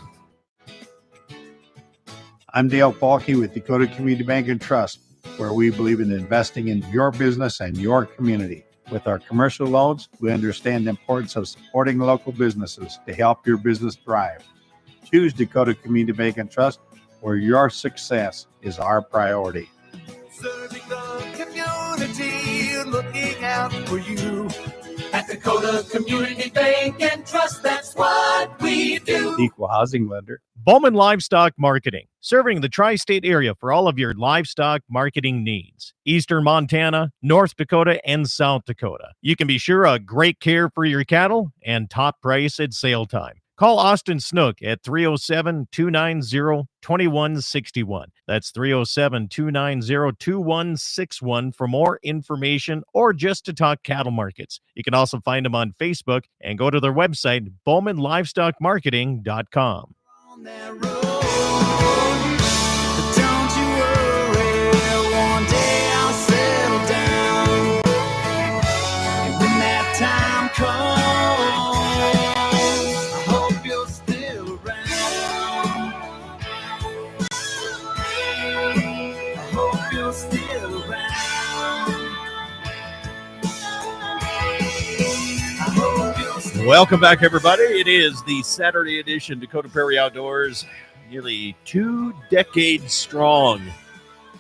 I'm Dale Falke with Dakota Community Bank and Trust, where we believe in investing in your business and your community. With our commercial loans, we understand the importance of supporting local businesses to help your business thrive. Choose Dakota Community Bank and Trust, where your success is our priority. Serving the community, looking out for you. At Dakota Community Bank and Trust, that's what we do. Equal housing lender. Bowman Livestock Marketing, serving the tri-state area for all of your livestock marketing needs. Eastern Montana, North Dakota, and South Dakota. You can be sure of great care for your cattle and top price at sale time. Call Austin Snook at 307-290-2161. That's 307-290-2161 for more information or just to talk cattle markets. You can also find them on Facebook and go to their website, bowmanlivestockmarketing.com. On that road, but don't you worry, one day I'll settle down. And when that time comes, I hope you're still around. I hope you're still around. I hope you're still Welcome back, everybody. It is the Saturday edition Dakota Prairie Outdoors, nearly 2 decades strong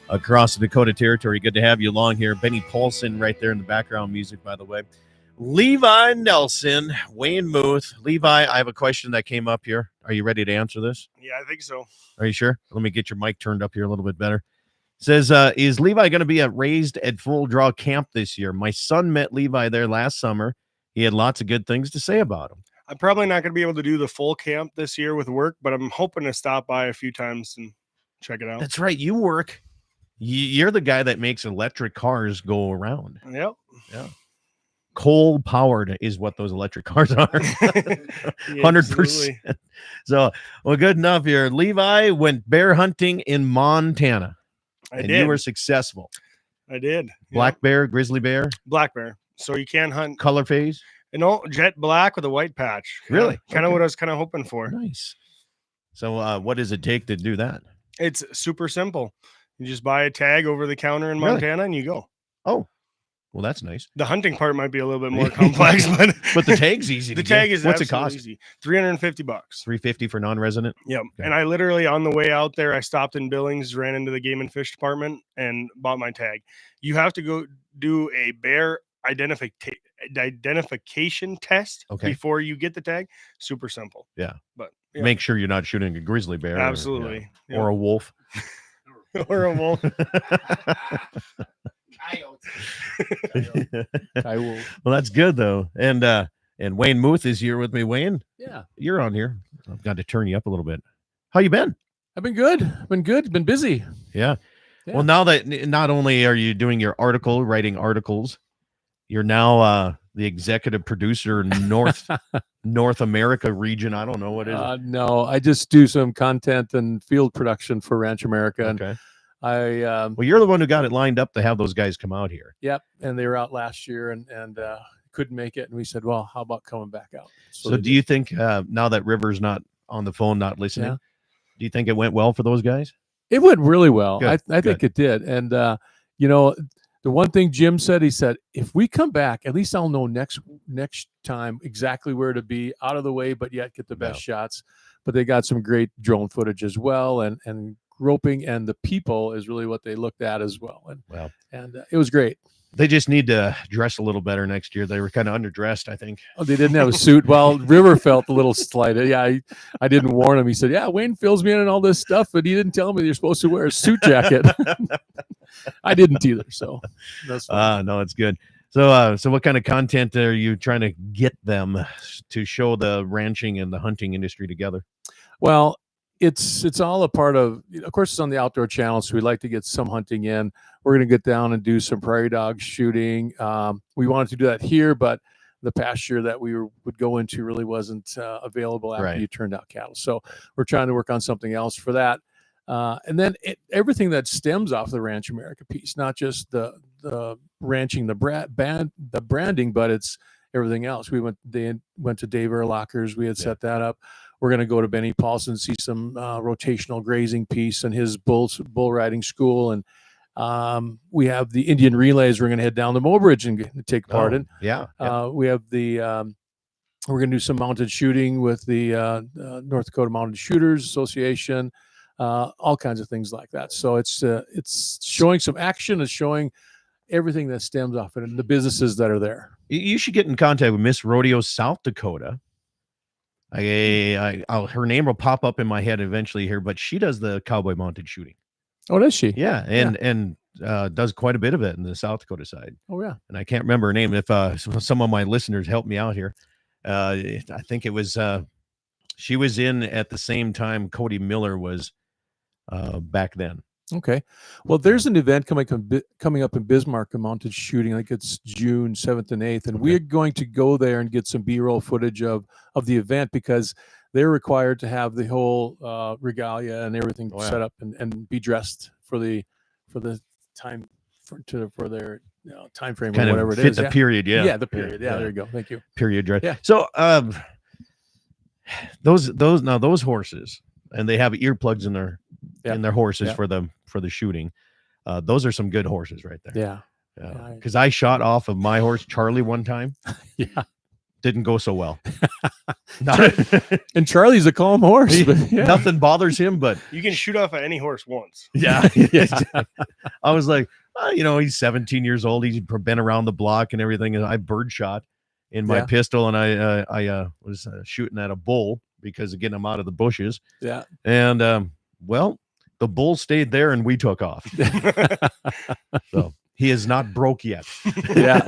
across the Dakota Territory. Good to have you along here. Benny Paulson right there in the background music, by the way. Levi Nelson, Wayne Muth. Levi, I have a question that came up here. Are you ready to answer this? Yeah, I think so. Are you sure? Let me get your mic turned up here a little bit better. It says, is Levi going to be raised at Full Draw Camp this year? My son met Levi there last summer. He had lots of good things to say about him. I'm probably not going to be able to do the full camp this year with work, but I'm hoping to stop by a few times and check it out. That's right. You work. You're the guy that makes electric cars go around. Yep. Yeah. Coal powered is what those electric cars are. 100%. So, well, good enough here. Levi went bear hunting in Montana. I and did. you were successful. I did. Black bear, grizzly bear, Black bear. So you can hunt, color phase. jet black with a white patch. Really? Kind of Okay. what I was kind of hoping for. Nice. So, what does it take to do that? It's super simple. You just buy a tag over the counter in Really? Montana and you go. Oh, well, that's nice. The hunting part might be a little bit more complex, but the tag's easy. The to get. tag is What's it absolutely cost? easy. $350. $350 for non-resident. Yep. And I literally on the way out there, I stopped in Billings, ran into the game and fish department, and bought my tag. You have to go do a bear identification test before you get the tag. Super simple. Yeah. But yeah, Make sure you're not shooting a grizzly bear. absolutely. Or a wolf. Or a wolf. Well, That's good though. And Wayne Muth is here with me. Wayne, yeah, you're on here. I've got to turn you up a little bit. How you been? I've been good. Been busy. Yeah. Yeah. Well, now that not only are you doing your writing articles, you're now the executive producer North America region. I don't know what it is. No, I just do some content and field production for Ranch America. And Okay. I Well, you're the one who got it lined up to have those guys come out here. yep, and they were out last year and couldn't make it, and we said, well, how about coming back out? So they do you think now that River's not on the phone, not listening, Yeah. do you think it went well for those guys? It went really well. Good, I think it did. And, the The one thing Jim said, he said, if we come back, at least I'll know next time exactly where to be, out of the way, but yet get the best shots. But they got some great drone footage as well, and roping and the people is really what they looked at as well. And it was great. They just need to dress a little better next year. They were kind of underdressed, I think. Oh, they didn't have a suit. Well, River felt a little slighted. Yeah, I didn't warn him. He said, yeah, Wayne fills me in and all this stuff, but he didn't tell me you're supposed to wear a suit jacket. I didn't either. So that's fine. No, it's good. So what kind of content are you trying to get them to show the ranching and the hunting industry together? Well, it's all a part of course, it's on the Outdoor Channel, so we'd like to get some hunting in. We're going to get down and do some prairie dog shooting. We wanted to do that here, but the pasture that we would go into really wasn't available after you turned out cattle. So we're trying to work on something else for that. And then everything that stems off the Ranch America piece, not just the ranching, the branding, but it's everything else. They went to Dave Erlocker's. We had set that up. We're going to go to Benny Paulson, see some rotational grazing piece and his bull riding school. And we have the Indian relays. We're going to head down to Mobridge and take part in. Yeah. We have we're going to do some mounted shooting with the North Dakota Mounted Shooters Association, all kinds of things like that. So it's showing some action. It's showing everything that stems off it and the businesses that are there. You should get in contact with Miss Rodeo South Dakota. Her name will pop up in my head eventually here, but she does the cowboy mounted shooting. Oh, does she? Yeah, and does quite a bit of it in the South Dakota side. Oh, yeah. And I can't remember her name. If some of my listeners help me out here, I think it was she was in at the same time Cody Miller was back then. Okay. Well, there's an event coming up in Bismarck, a mounted shooting. I think it's June 7th and 8th. And we're going to go there and get some B-roll footage of the event because they're required to have the whole regalia and everything set up and be dressed for the time for their time frame or whatever it is. The period, yeah. Yeah, the period. Yeah, there you go. Thank you. Period dress. Yeah. So those horses, and they have earplugs in their horses for the shooting. Those are some good horses right there. Yeah. Because I shot off of my horse Charlie one time. Yeah. Didn't go so well. And Charlie's a calm horse. But Nothing bothers him, but You can shoot off at any horse once. yeah. I was like, he's 17 years old. He's been around the block and everything. And I bird shot in my pistol, and I was shooting at a bull because of getting him out of the bushes. Yeah. And the bull stayed there and we took off. So he is not broke yet. Yeah.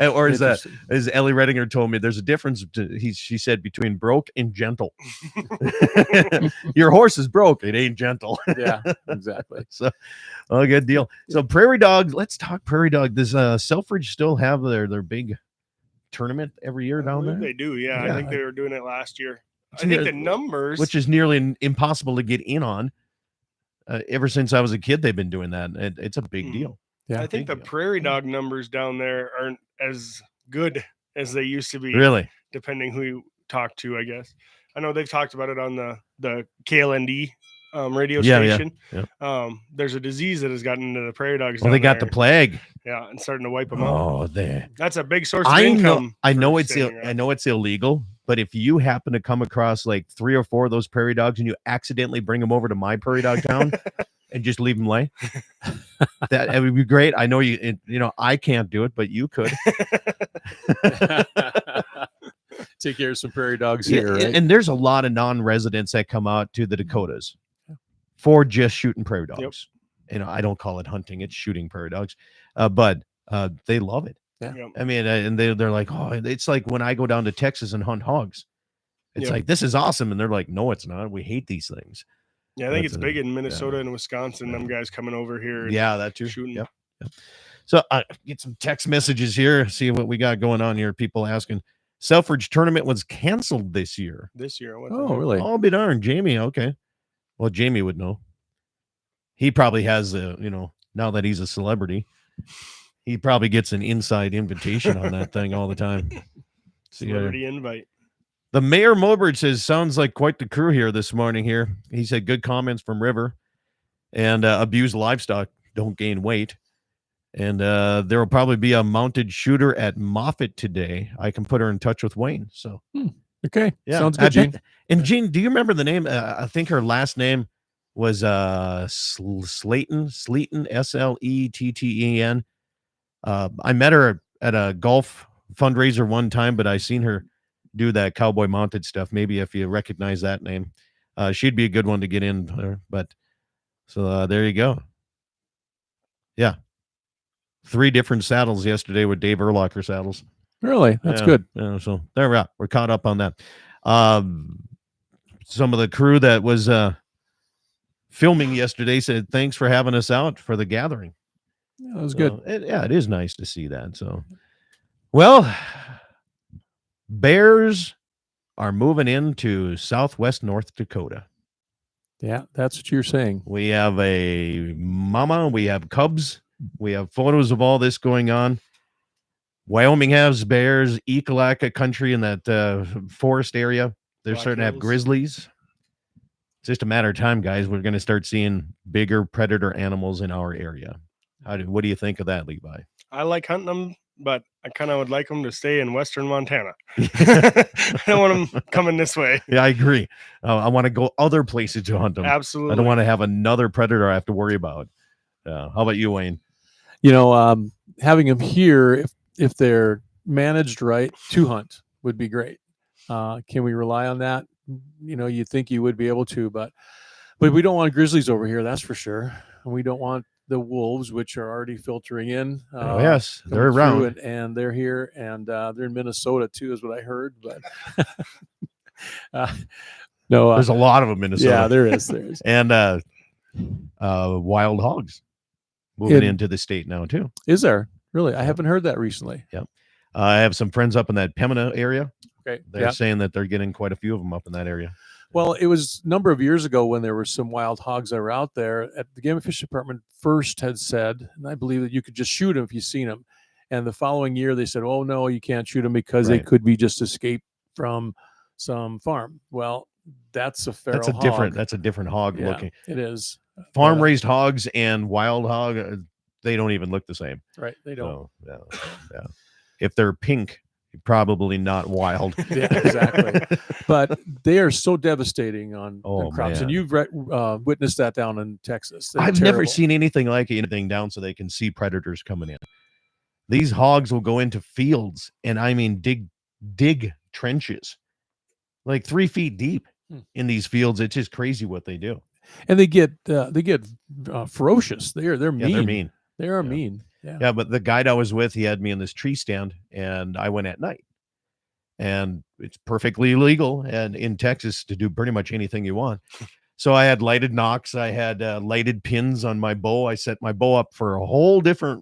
Or as Ellie Redinger told me, there's a difference. She said between broke and gentle. Your horse is broke. It ain't gentle. Yeah, exactly. So, good deal. So prairie dog, let's talk prairie dog. Does Selfridge still have their big tournament every year down there? They do. Yeah. I think they were doing it last year. I think the numbers, which is nearly impossible to get in on. Ever since I was a kid, they've been doing that. It's a big deal. Yeah, I think the prairie dog numbers down there aren't as good as they used to be. Really? Depending who you talk to, I guess. I know they've talked about it on the KLND radio station. Yeah. There's a disease that has gotten into the prairie dogs. Well, they got the plague. Yeah, and starting to wipe them out. Oh, that's a big source of income. I know it's illegal, but if you happen to come across like 3 or 4 of those prairie dogs and you accidentally bring them over to my prairie dog town and just leave them lay, that it would be great. I know I can't do it, but you could. Take care of some prairie dogs here, right? And there's a lot of non-residents that come out to the Dakotas for just shooting prairie dogs. Yep. I don't call it hunting; it's shooting prairie dogs. But they love it. Yeah. Yep. I mean, and they're like, oh, it's like when I go down to Texas and hunt hogs. It's like, this is awesome, and they're like, no, it's not. We hate these things. Yeah, I think it's big in Minnesota and Wisconsin. Them guys coming over here. And that too. Shooting. Yep. So get some text messages here. See what we got going on here. People asking. Selfridge tournament was canceled this year. Oh, really? Oh, be darned, Jamie. Okay. Well, Jamie would know. He probably has now that he's a celebrity, he probably gets an inside invitation on that thing all the time. Celebrity invite. The Mayor Mobridge says, sounds like quite the crew here this morning here. He said good comments from River and abused livestock don't gain weight. And there will probably be a mounted shooter at Moffett today. I can put her in touch with Wayne. So Okay. yeah, Sounds good, Gene. And Gene, do you remember the name? I think her last name was Slayton, Sletten. I met her at a golf fundraiser one time, but I seen her do that cowboy mounted stuff. Maybe if you recognize that name, she'd be a good one to get in there. But so there you go. Yeah. 3 different saddles yesterday with Dave Erlocker saddles. Really? That's Yeah, good. yeah, so there we are. We're caught up on that. Some of the crew that was filming yesterday said, thanks for having us out for the gathering. Yeah, that was good. It is nice to see that. So, well, bears are moving into southwest North Dakota. Yeah, that's what you're saying. We have a mama, we have cubs, we have photos of all this going on. Wyoming has bears, Ekalaka country in that forest area. They're Rock starting to have Hills. grizzlies. It's just a matter of time, guys. We're going to start seeing bigger predator animals in our area. What do you think of that, Levi? I like hunting them, but I kind of would like them to stay in western Montana. I don't want them coming this way. Yeah, I agree. I want to go other places to hunt them. Absolutely. I don't want to have another predator I have to worry about. How about you, Wayne? You know, having them here, if they're managed right to hunt, would be great. Can we rely on that? You know, you think you would be able to, but we don't want grizzlies over here. That's for sure. And we don't want the wolves, which are already filtering in. Oh, yes, coming they're through, around. and they're here, and they're in Minnesota too, is what I heard. But no, There's a lot of them in Minnesota. yeah, there is. There is. And wild hogs moving into the state now too. Is there really? I haven't heard that recently. I have some friends up in that Pembina area. Okay. They're Yeah. saying that they're getting quite a few of them up in that area. Well, it was a number of years ago when there were some wild hogs that were out there. At the Game and Fish Department first had said, and I believe that you could just shoot them if you seen them. And the following year they said, "Oh no, you can't shoot them because they Right. could be just escaped from some farm." Well, that's a feral That's a hog. different. That's a different hog Yeah, looking. it is. Farm raised hogs and wild hog, they don't even look the same. Right. They don't. So, yeah. If they're pink, probably not wild. Yeah, exactly. But they are so devastating on Oh, crops, man. and you've witnessed that down in Texas. They're I've never terrible. seen anything like anything down so they can see predators coming in. These hogs will go into fields and I mean dig trenches like 3 feet deep in these fields. It's just crazy what they do. And they get ferocious. They're mean. Yeah, they're mean. They are Yeah. mean. Yeah. Yeah, but the guide I was with, he had me in this tree stand, and I went at night. And it's perfectly legal and in Texas to do pretty much anything you want. So I had lighted nocks, I had lighted pins on my bow. I set my bow up for a whole different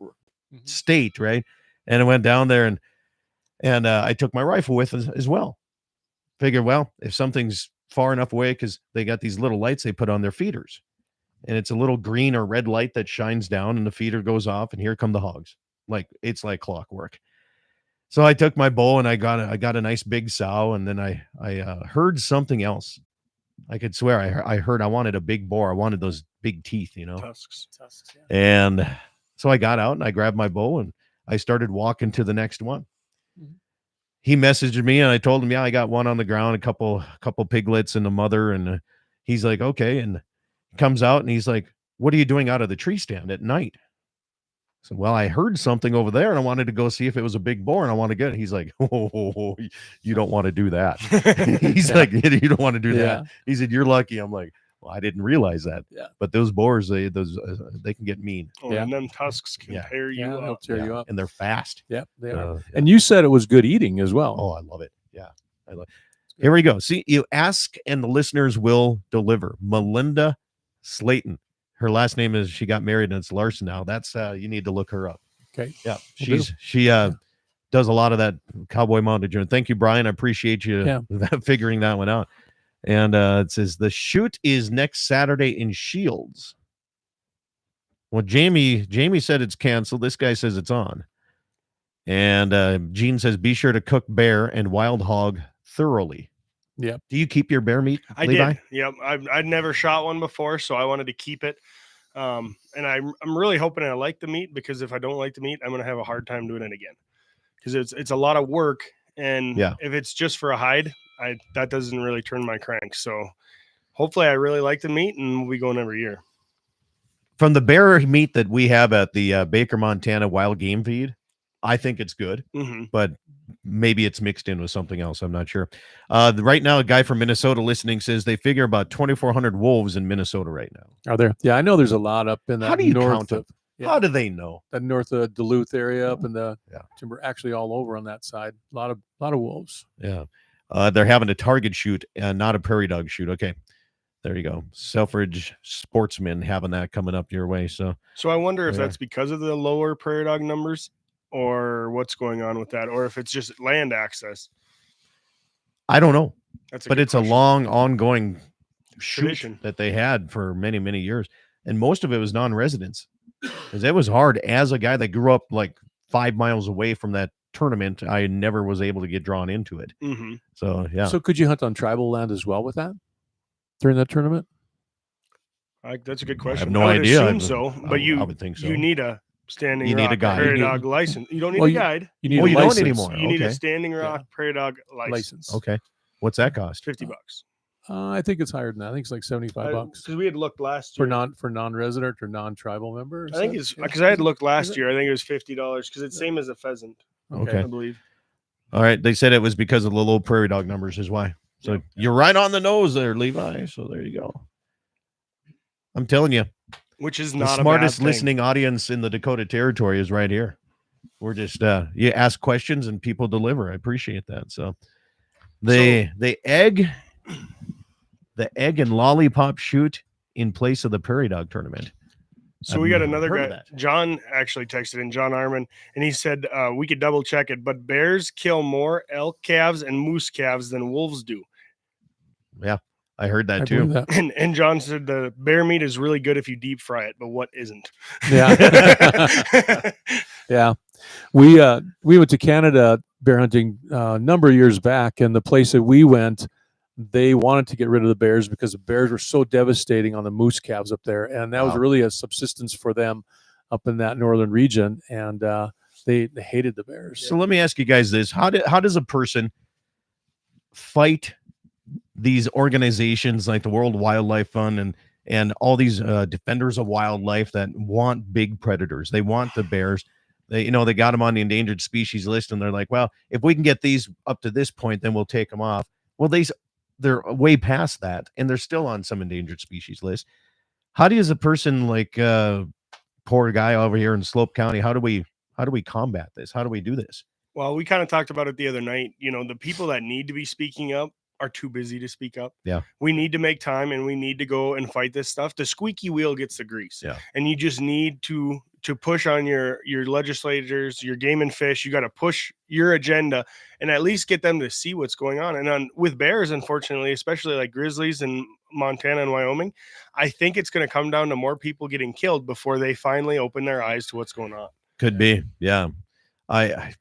state, right? And I went down there and I took my rifle with as well. Figured, well, if something's far enough away, because they got these little lights they put on their feeders. And it's a little green or red light that shines down and the feeder goes off and here come the hogs. Like it's like clockwork. So I took my bow and I got a nice big sow, and then I heard something else. I could swear I heard I wanted a big boar. I wanted those big teeth, you know. Tusks. Yeah. And so I got out and I grabbed my bow and I started walking to the next one. He messaged me and I told him, yeah, I got one on the ground, a couple piglets and a mother. And he's like, okay. And comes out and he's like, what are you doing out of the tree stand at night? I said, well, I heard something over there and I wanted to go see if it was a big boar and I want to get it. He's like, oh, you don't want to do that. He's like, you don't want to do Yeah. that. He said, you're lucky. I'm like, well, I didn't realize that. Yeah. But those boars, they can get mean. Oh, Yeah. and them tusks can Yeah. tear you Yeah, they'll up. tear you Yeah, up. and they're fast. Yep, they are. Uh, And you said it was good eating as well. Oh, I love it. Yeah. Here we go. See, you ask and the listeners will deliver. Melinda Slayton. Her last name is, she got married and it's Larson now. That's you need to look her up. Okay. Yeah. Will do. She does a lot of that cowboy mounted journey. Thank you, Brian. I appreciate you Yeah. figuring that one out. And it says the shoot is next Saturday in Shields. Well, Jamie said it's canceled. This guy says it's on. And Gene says, be sure to cook bear and wild hog thoroughly. Yep. Do you keep your bear meat, I Levi? did. Yep. I'd never shot one before, so I wanted to keep it. And I'm really hoping I like the meat, because if I don't like the meat, I'm going to have a hard time doing it again, because it's a lot of work. And Yeah. if it's just for a hide, that doesn't really turn my crank. So hopefully I really like the meat, and we'll be going every year. From the bear meat that we have at the Baker, Montana wild game feed, I think it's good, Mm-hmm. but maybe it's mixed in with something else. I'm not sure. Right now, a guy from Minnesota listening says they figure about 2,400 wolves in Minnesota right now. Are there? Yeah, I know there's a lot up in that How do you north count them? of yeah, How do they know? that north of Duluth area up in the Yeah. timber, actually all over on that side. A lot of wolves. Yeah. They're having a target shoot and not a prairie dog shoot. Okay. There you go. Selfridge Sportsman having that coming up your way. So So I wonder if Yeah. that's because of the lower prairie dog numbers, or what's going on with that, or if it's just land access. I don't know, That's but good it's question. a long ongoing shoot Tradition. that they had for many, many years. And most of it was non-residents, because it was hard. As a guy that grew up like 5 miles away from that tournament, I never was able to get drawn into it. Mm-hmm. So yeah. So could you hunt on tribal land as well with that during that tournament? That's a good question. no would idea. assume so, but I would think so. you need a standing You need a rock guide. prairie You need- dog license. You don't need Well, a guide. You need Oh, a you don't license. anymore. You need a Okay. standing rock prairie dog license. License. Okay. What's that cost? $50. I think it's higher than that. I think it's like $75 Because we had looked last for year. non-resident or non-tribal members. I think it's because I had looked last year. I think it was $50 because it's same as a pheasant, Okay. I believe. All right. They said it was because of the low prairie dog numbers is why. So Yep. you're right on the nose there, Levi. So there you go. I'm telling you, Which is the not smartest a bad thing. listening audience in the Dakota Territory is right here. We're just you ask questions and people deliver. I appreciate that. So the egg and lollipop shoot in place of the prairie dog tournament. So I've we got never another heard of guy. that. John actually texted in, John Arman, and he said we could double check it, but bears kill more elk calves and moose calves than wolves do. Yeah, I heard that I too. believe that. And John said the bear meat is really good if you deep fry it, but what isn't? Yeah. Yeah. We went to Canada bear hunting a number of years back, and the place that we went, they wanted to get rid of the bears because the bears were so devastating on the moose calves up there, and that was Wow. really a subsistence for them up in that northern region, and they hated the bears. So let me ask you guys this: how does a person fight these organizations like the World Wildlife Fund and all these defenders of wildlife that want big predators? They want the bears. They got them on the endangered species list, and they're like, well, if we can get these up to this point, then we'll take them off. Well, they're way past that, and they're still on some endangered species list. How does a person like poor guy over here in Slope County? How do we combat this? How do we do this? Well, we kind of talked about it the other night. The people that need to be speaking up are too busy to speak up. Yeah. We need to make time, and we need to go and fight this stuff. The squeaky wheel gets the grease. Yeah. And you just need to push on your legislators, your game and fish. You got to push your agenda and at least get them to see what's going on. And with bears, unfortunately, especially like grizzlies in Montana and Wyoming, I think it's going to come down to more people getting killed before they finally open their eyes to what's going on. Could be, yeah. I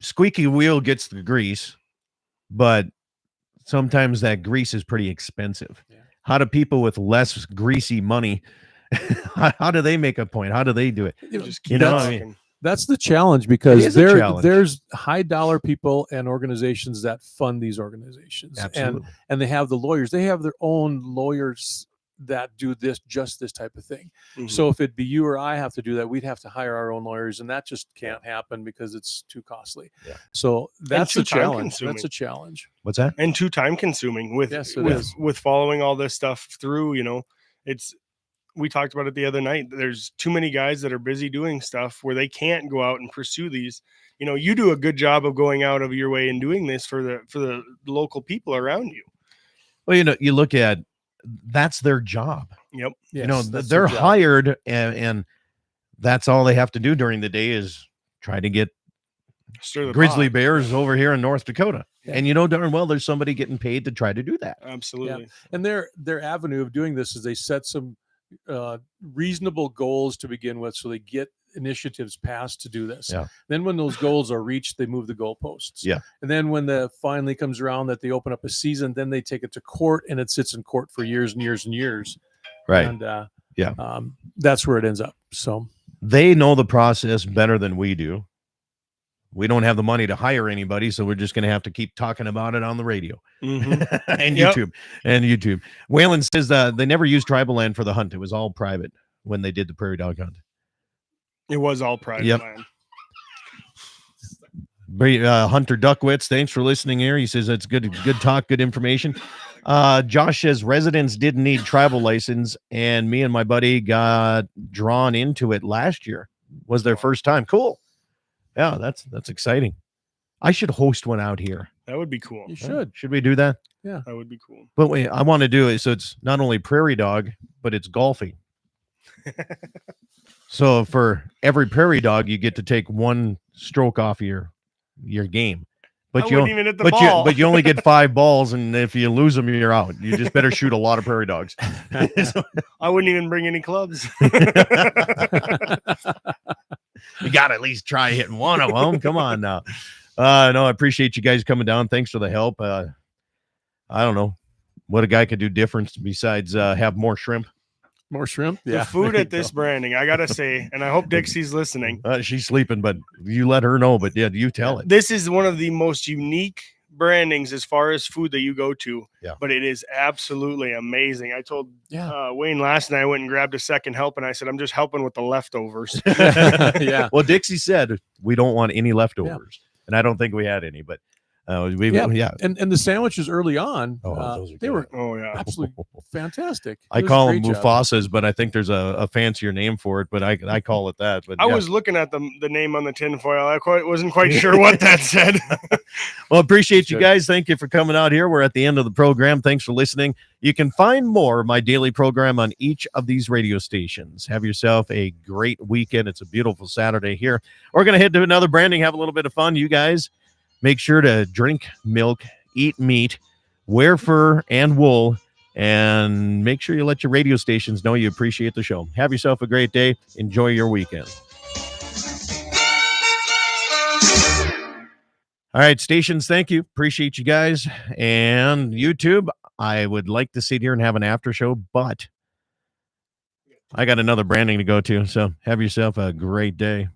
squeaky wheel gets the grease, but sometimes that grease is pretty expensive. Yeah. How do people with less greasy money? How do they make a point? How do they do it? Just You keep know, I talking. mean, That's the challenge, because is a challenge. there's high dollar people and organizations that fund these organizations, Absolutely. and they have the lawyers. They have their own lawyers that do this type of thing. Mhm. So if it'd be you or I have to do that, we'd have to hire our own lawyers, and that just can't happen because it's too costly. Yeah. So that's too a challenge. time-consuming. That's a challenge. What's that? And too time consuming with Yes, it with, is. with following all this stuff through. We talked about it the other night. There's too many guys that are busy doing stuff where they can't go out and pursue these. You do a good job of going out of your way and doing this for the local people around you. Well, you look at that's their job. Yep. Yes, that's they're their job. hired, and that's all they have to do during the day is try to get Stir the grizzly pot. bears over here in North Dakota. Yeah. And darn well there's somebody getting paid to try to do that. Absolutely. And their avenue of doing this is they set some reasonable goals to begin with, so they get initiatives passed to do this. Yeah. Then when those goals are reached, they move the goalposts. Yeah. And then when the finally comes around that they open up a season, then they take it to court, and it sits in court for years and years and years. Right. And Yeah. That's where it ends up. So They know the process better than we do. We don't have the money to hire anybody, so we're just going to have to keep talking about it on the radio Mhm. and Yep. YouTube. Waylon says they never used tribal land for the hunt. It was all private when they did the prairie dog hunt. It was all private Yep. land. Hunter Duckwitz, thanks for listening here. He says it's good talk, good information. Josh says residents didn't need tribal license, and me and my buddy got drawn into it last year. Was their first time. Cool. Yeah, that's exciting. I should host one out here. That would be cool. you should. Should we do that? That would be cool. But wait, I want to do it so it's not only prairie dog, but it's golfing. So for every prairie dog, you get to take one stroke off your game. But I you wouldn't even hit the ball. but you only get 5 balls, and if you lose them, you're out. You just better shoot a lot of prairie dogs. I wouldn't even bring any clubs. You got to at least try hitting one of them. Come on now. No, I appreciate you guys coming down. Thanks for the help. I don't know what a guy could do different besides have more shrimp. More shrimp. The Yeah. food there at you this go. branding, I gotta say, and I hope Dixie's listening. She's sleeping, but you let her know. But yeah, you tell it. This is one of the most unique brandings as far as food that you go to. Yeah. But it is absolutely amazing. I told Yeah. Wayne last night I went and grabbed a second help, and I said, I'm just helping with the leftovers. Yeah. Well, Dixie said we don't want any leftovers, and I don't think we had any. But Yeah. And the sandwiches early on, Oh, those are they good. were Oh yeah. absolutely fantastic. I It was a call them great job. Mufasas, but I think there's a fancier name for it. But I call it that. But I yeah. was looking at the name on the tinfoil. I wasn't quite sure what that said. Well, appreciate you Good. guys. Thank you for coming out here. We're at the end of the program. Thanks for listening. You can find more of my daily program on each of these radio stations. Have yourself a great weekend. It's a beautiful Saturday here. We're going to head to another branding, have a little bit of fun. You guys make sure to drink milk, eat meat, wear fur and wool, and make sure you let your radio stations know you appreciate the show. Have yourself a great day. Enjoy your weekend. All right, stations, thank you. Appreciate you guys. And YouTube, I would like to sit here and have an after show, but I got another branding to go to. So have yourself a great day.